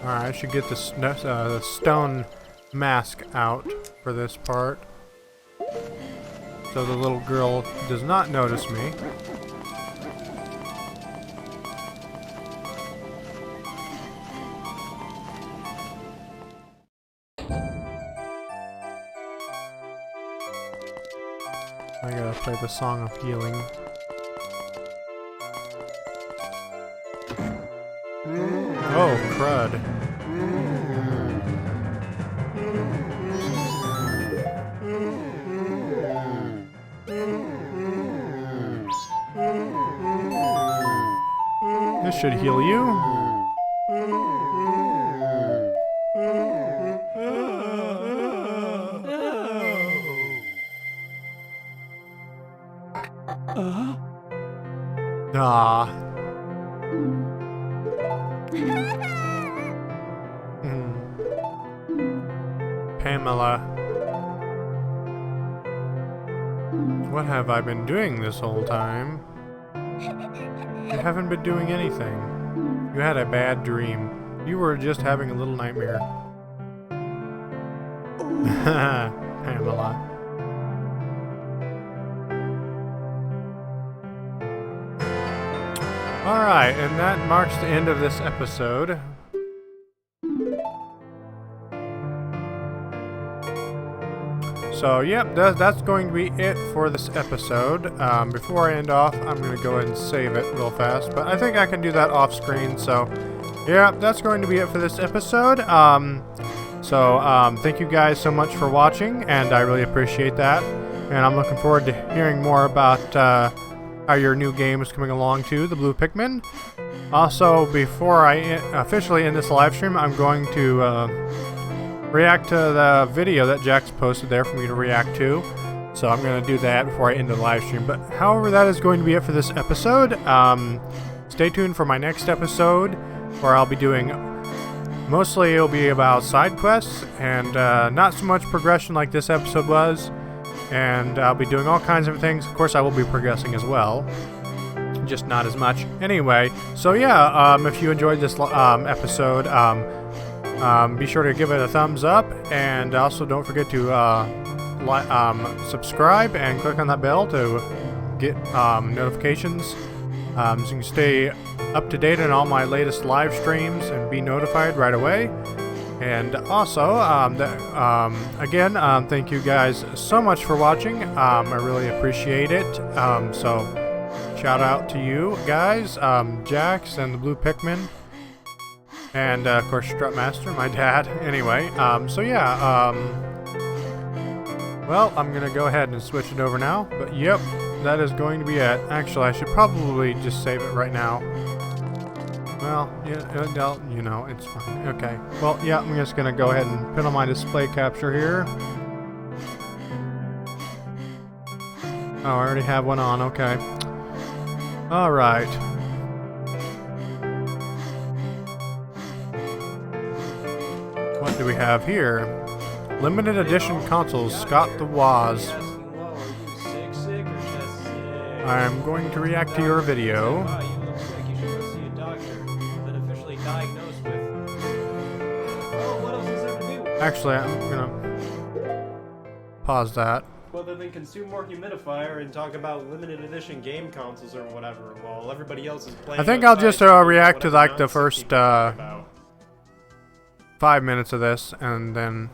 Alright, I should get the stone mask out for this part, so the little girl does not notice me. I gotta play the Song of Healing. Oh, crud. This should heal you. Pamela. What have I been doing this whole time? You haven't been doing anything. You had a bad dream. You were just having a little nightmare. Pamela. Alright, and that marks the end of this episode. So, yep, that's going to be it for this episode. Before I end off, I'm going to go ahead and save it real fast, but I think I can do that off screen, so yeah, that's going to be it for this episode. Thank you guys so much for watching, and I really appreciate that, and I'm looking forward to hearing more about how your new game is coming along too, the Blue Pikmin. Also, before I officially end this live stream, I'm going to react to the video that Jack's posted there for me to react to. So I'm going to do that before I end the live stream. But however, that is going to be it for this episode. Stay tuned for my next episode, where I'll be doing, mostly it'll be about side quests and not so much progression like this episode was. And I'll be doing all kinds of things. Of course, I will be progressing as well, just not as much. Anyway, so yeah, if you enjoyed this episode, be sure to give it a thumbs up, and also don't forget to subscribe and click on that bell to get notifications, so you can stay up to date on all my latest live streams and be notified right away. And also, again, thank you guys so much for watching. I really appreciate it. So shout out to you guys, Jax and the Blue Pikmin. And, of course, Strutmaster, my dad. Anyway, so yeah, well, I'm gonna go ahead and switch it over now. But, yep, that is going to be it. Actually, I should probably just save it right now. Well, yeah, you know, it's fine. Okay. Well, yeah, I'm just gonna go ahead and put on my display capture here. Oh, I already have one on. Okay. Alright. What do we have here? Limited edition consoles, Scott the Woz. I'm going to react to your video. Actually, I'm gonna pause that. Other than consume more humidifier and talk about limited edition game consoles or whatever, while everybody else is playing. I think I'll just react to like the first 5 minutes of this, and then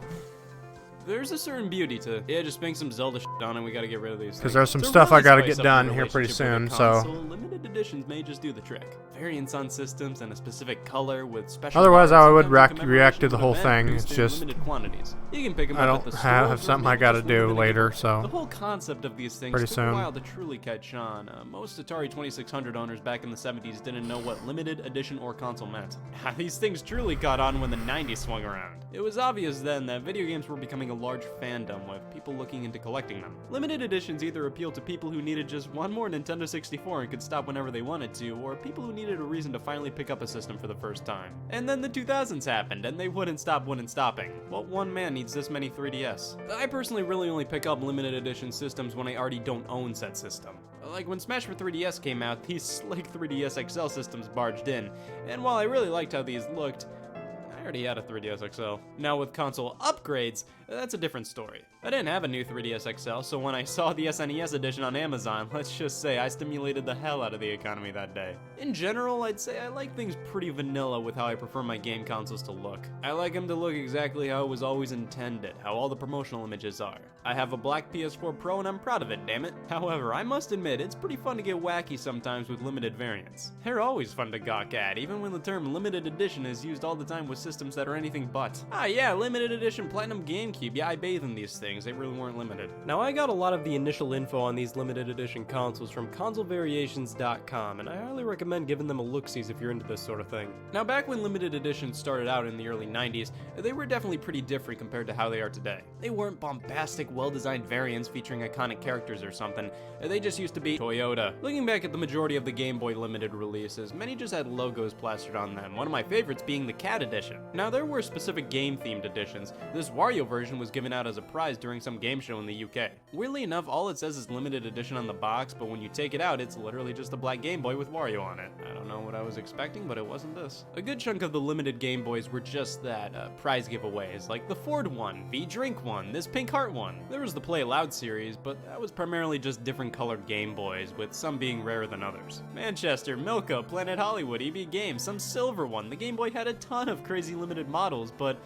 there's a certain beauty to, yeah, just bang some Zelda shit on and we gotta get rid of these things. Because there's some To stuff I really gotta spice get up done your here pretty relationship with soon, the so. console, limited editions may just do the trick. Variants on systems and a specific color with special Otherwise, cards I would sometimes in react to the commemoration whole of an event thing. It's produced in just limited quantities. You can pick them I up at don't the have store, or something I maybe gotta just do limited later, edition. so The whole concept of these things pretty took soon. a while to truly catch on. Most Atari 2600 owners back in the 70s didn't know what limited edition or console meant. These things truly caught on when the 90s swung around. It was obvious then that video games were becoming a large fandom with people looking into collecting them. Limited editions either appealed to people who needed just one more Nintendo 64 and could stop whenever they wanted to, or people who needed a reason to finally pick up a system for the first time. And then the 2000s happened, and they wouldn't stop stopping. What one man needs this many 3DS? I personally really only pick up limited edition systems when I already don't own said system. Like when Smash for 3DS came out, these slick 3DS XL systems barged in, and while I really liked how these looked, I already had a 3DS XL. Now with console upgrades, that's a different story. I didn't have a new 3DS XL, so when I saw the SNES edition on Amazon, let's just say I stimulated the hell out of the economy that day. In general, I'd say I like things pretty vanilla with how I prefer my game consoles to look. I like them to look exactly how it was always intended, how all the promotional images are. I have a black PS4 Pro and I'm proud of it, damn it. However, I must admit, it's pretty fun to get wacky sometimes with limited variants. They're always fun to gawk at, even when the term limited edition is used all the time with systems that are anything but. Ah yeah, limited edition Platinum GameCube, yeah, I bathe in these things, they really weren't limited. Now, I got a lot of the initial info on these limited edition consoles from consolevariations.com, and I highly recommend giving them a look-sees if you're into this sort of thing. Now, back when limited editions started out in the early 90s, they were definitely pretty different compared to how they are today. They weren't bombastic, well-designed variants featuring iconic characters or something. They just used to be Toyota. Looking back at the majority of the Game Boy limited releases, many just had logos plastered on them, one of my favorites being the Cat Edition. Now, there were specific game-themed editions. This Wario version was given out as a prize during some game show in the UK. Weirdly enough, all it says is limited edition on the box, but when you take it out, it's literally just a black Game Boy with Wario on it. I don't know what I was expecting, but it wasn't this. A good chunk of the limited Game Boys were just that, prize giveaways, like the Ford one, the Drink one, this Pink Heart one. There was the Play Loud series, but that was primarily just different colored Game Boys, with some being rarer than others. Manchester, Milka, Planet Hollywood, EB Games, some silver one. The Game Boy had a ton of crazy limited models, but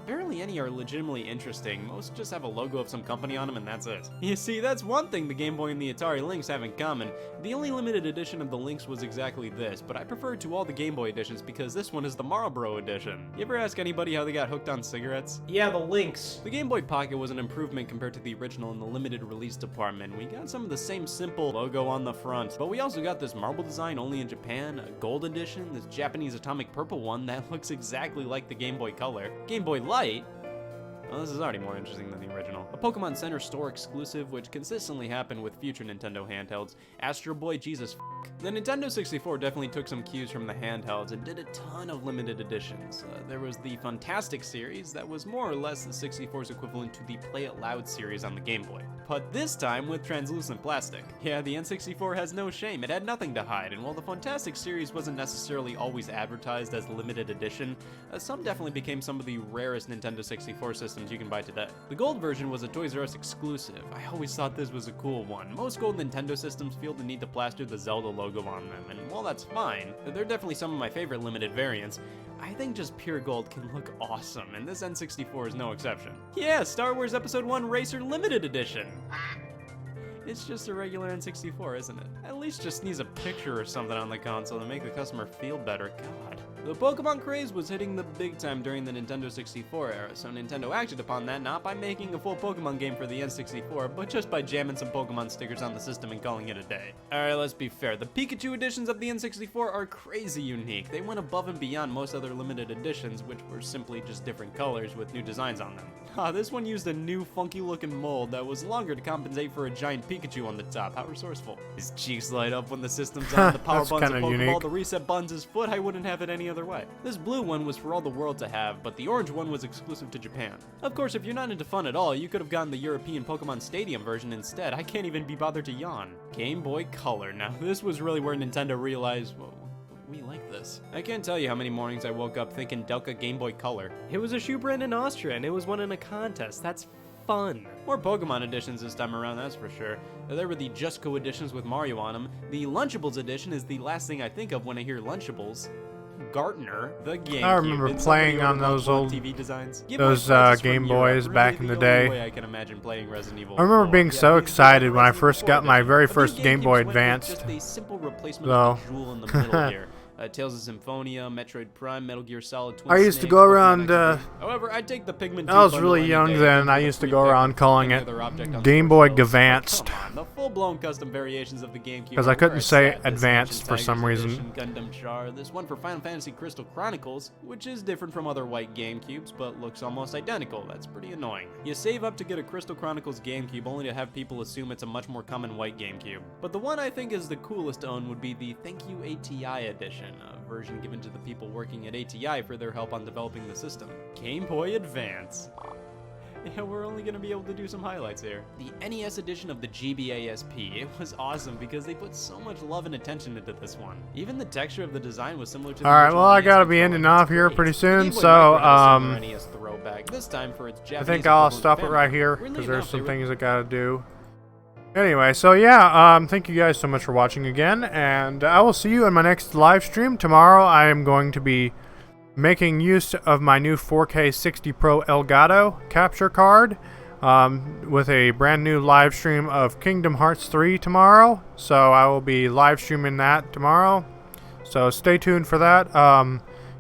barely any are legitimately interesting. Most just have a logo of some company on them and that's it. You see, that's one thing the Game Boy and the Atari Lynx have in common. The only limited edition of the Lynx was exactly this, but I prefer it to all the Game Boy editions because this one is the Marlboro edition. You ever ask anybody how they got hooked on cigarettes? Yeah, the Lynx. The Game Boy Pocket was an improvement compared to the original in the limited release department. We got some of the same simple logo on the front, but we also got this marble design only in Japan, a gold edition, this Japanese atomic purple one that looks exactly like the Game Boy Color, Game Boy Light. Well, this is already more interesting than the original. A Pokemon Center store exclusive, which consistently happened with future Nintendo handhelds. Astro Boy, Jesus f***. The Nintendo 64 definitely took some cues from the handhelds and did a ton of limited editions. There was the Fantastic series that was more or less the 64's equivalent to the Play It Loud series on the Game Boy. But this time with translucent plastic. Yeah, the N64 has no shame, it had nothing to hide, and while the Fantastic series wasn't necessarily always advertised as limited edition, some definitely became some of the rarest Nintendo 64 systems you can buy today. The gold version was a Toys R Us exclusive. I always thought this was a cool one. Most gold Nintendo systems feel the need to plaster the Zelda logo on them, and while that's fine, they're definitely some of my favorite limited variants. I think just pure gold can look awesome, and this N64 is no exception. Yeah, Star Wars Episode 1 Racer Limited Edition! It's just a regular N64, isn't it? At least just needs a picture or something on the console to make the customer feel better, God. The Pokemon craze was hitting the big time during the Nintendo 64 era, so Nintendo acted upon that not by making a full Pokemon game for the N64, but just by jamming some Pokemon stickers on the system and calling it a day. Alright, let's be fair, the Pikachu editions of the N64 are crazy unique. They went above and beyond most other limited editions, which were simply just different colors with new designs on them. This one used a new funky looking mold that was longer to compensate for a giant Pikachu on the top. How resourceful. His cheeks light up when the system's on, the power buttons a Pokeball, unique. the reset button's his foot. I wouldn't have it any other way. This blue one was for all the world to have, but the orange one was exclusive to Japan. Of course, if you're not into fun at all, you could have gotten the European Pokemon Stadium version instead. I can't even be bothered to yawn. Game Boy Color. Now, this was really where Nintendo realized, whoa, we like this. I can't tell you how many mornings I woke up thinking Delca Game Boy Color. It was a shoe brand in Austria, and it was won in a contest. That's fun. More Pokemon editions this time around, that's for sure. There were the Just Go editions with Mario on them. The Lunchables edition is the last thing I think of when I hear Lunchables. Gartner, the GameCube. I remember Did somebody playing on order those multiple old TV designs? those Game Boys back in the Really day. way I can imagine playing Resident Evil I remember 4. being Yeah, so these excited when I Resident first Evil got 4 my edition. very But first these Game GameCubes Boy went with Advanced. just a simple replacement So. of the jewel in the middle here. Tales of Symphonia, Metroid Prime, Metal Gear Solid, Twin I used to Snakes, go Pokemon around, XD. However, I take the Pigment 2 I was bundle really any young day, then, even I for used to free go around pickup calling any it other object on Game store Boy shelves. Advanced. Come on, the full-blown custom variations of the GameCube. Because I are couldn't where say it's at. This Advanced Ancient for some Tigers reason. Edition, Gundam Char, this one for Final Fantasy Crystal Chronicles, which is different from other white GameCubes, but looks almost identical. That's pretty annoying. You save up to get a Crystal Chronicles GameCube only to have people assume it's a much more common white GameCube. But the one I think is the coolest to own would be the Thank You ATI edition, a version given to the people working at ATI for their help on developing the system. Game Boy Advance. Yeah, we're only gonna be able to do some highlights here. The NES edition of the GBASP, it was awesome because they put so much love and attention into this one. Even the texture of the design was similar to the Alright, original well I NES gotta be controller. ending off here Great. pretty The soon, Game Boy so Micro had a similar NES throwback, this time for its I Japanese think I'll equivalent stop it Family. right here, Weirdly because there's enough, they some were- things I gotta do. Anyway, so yeah, thank you guys so much for watching again, and I will see you in my next live stream. Tomorrow I am going to be making use of my new 4K 60 Pro Elgato capture card with a brand new live stream of Kingdom Hearts 3 tomorrow. So I will be live streaming that tomorrow. So stay tuned for that.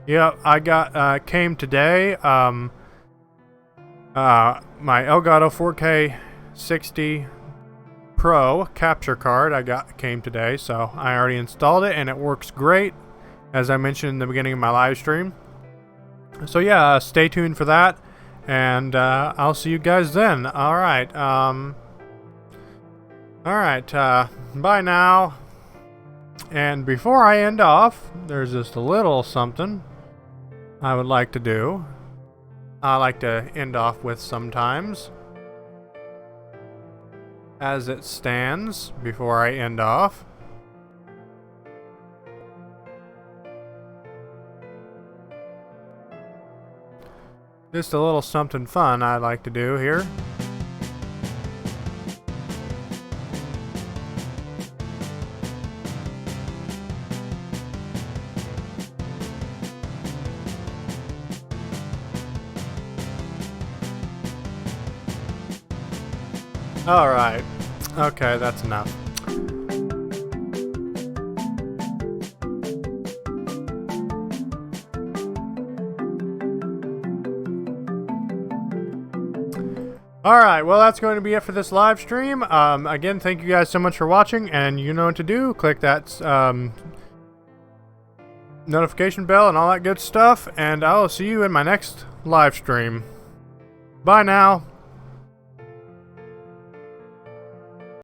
Yeah, I got came today. My Elgato 4K 60 Pro capture card came today, so I already installed it and it works great, as I mentioned in the beginning of my live stream. So yeah, stay tuned for that, and I'll see you guys then. Alright, bye now. And before I end off, there's just a little something I would like to do. I like to end off with sometimes. As it stands, before I end off. Just a little something fun I'd like to do here. Alright. Okay, that's enough. Alright, well that's going to be it for this live stream. Again, thank you guys so much for watching, and you know what to do. Click that notification bell and all that good stuff, and I will see you in my next live stream. Bye now.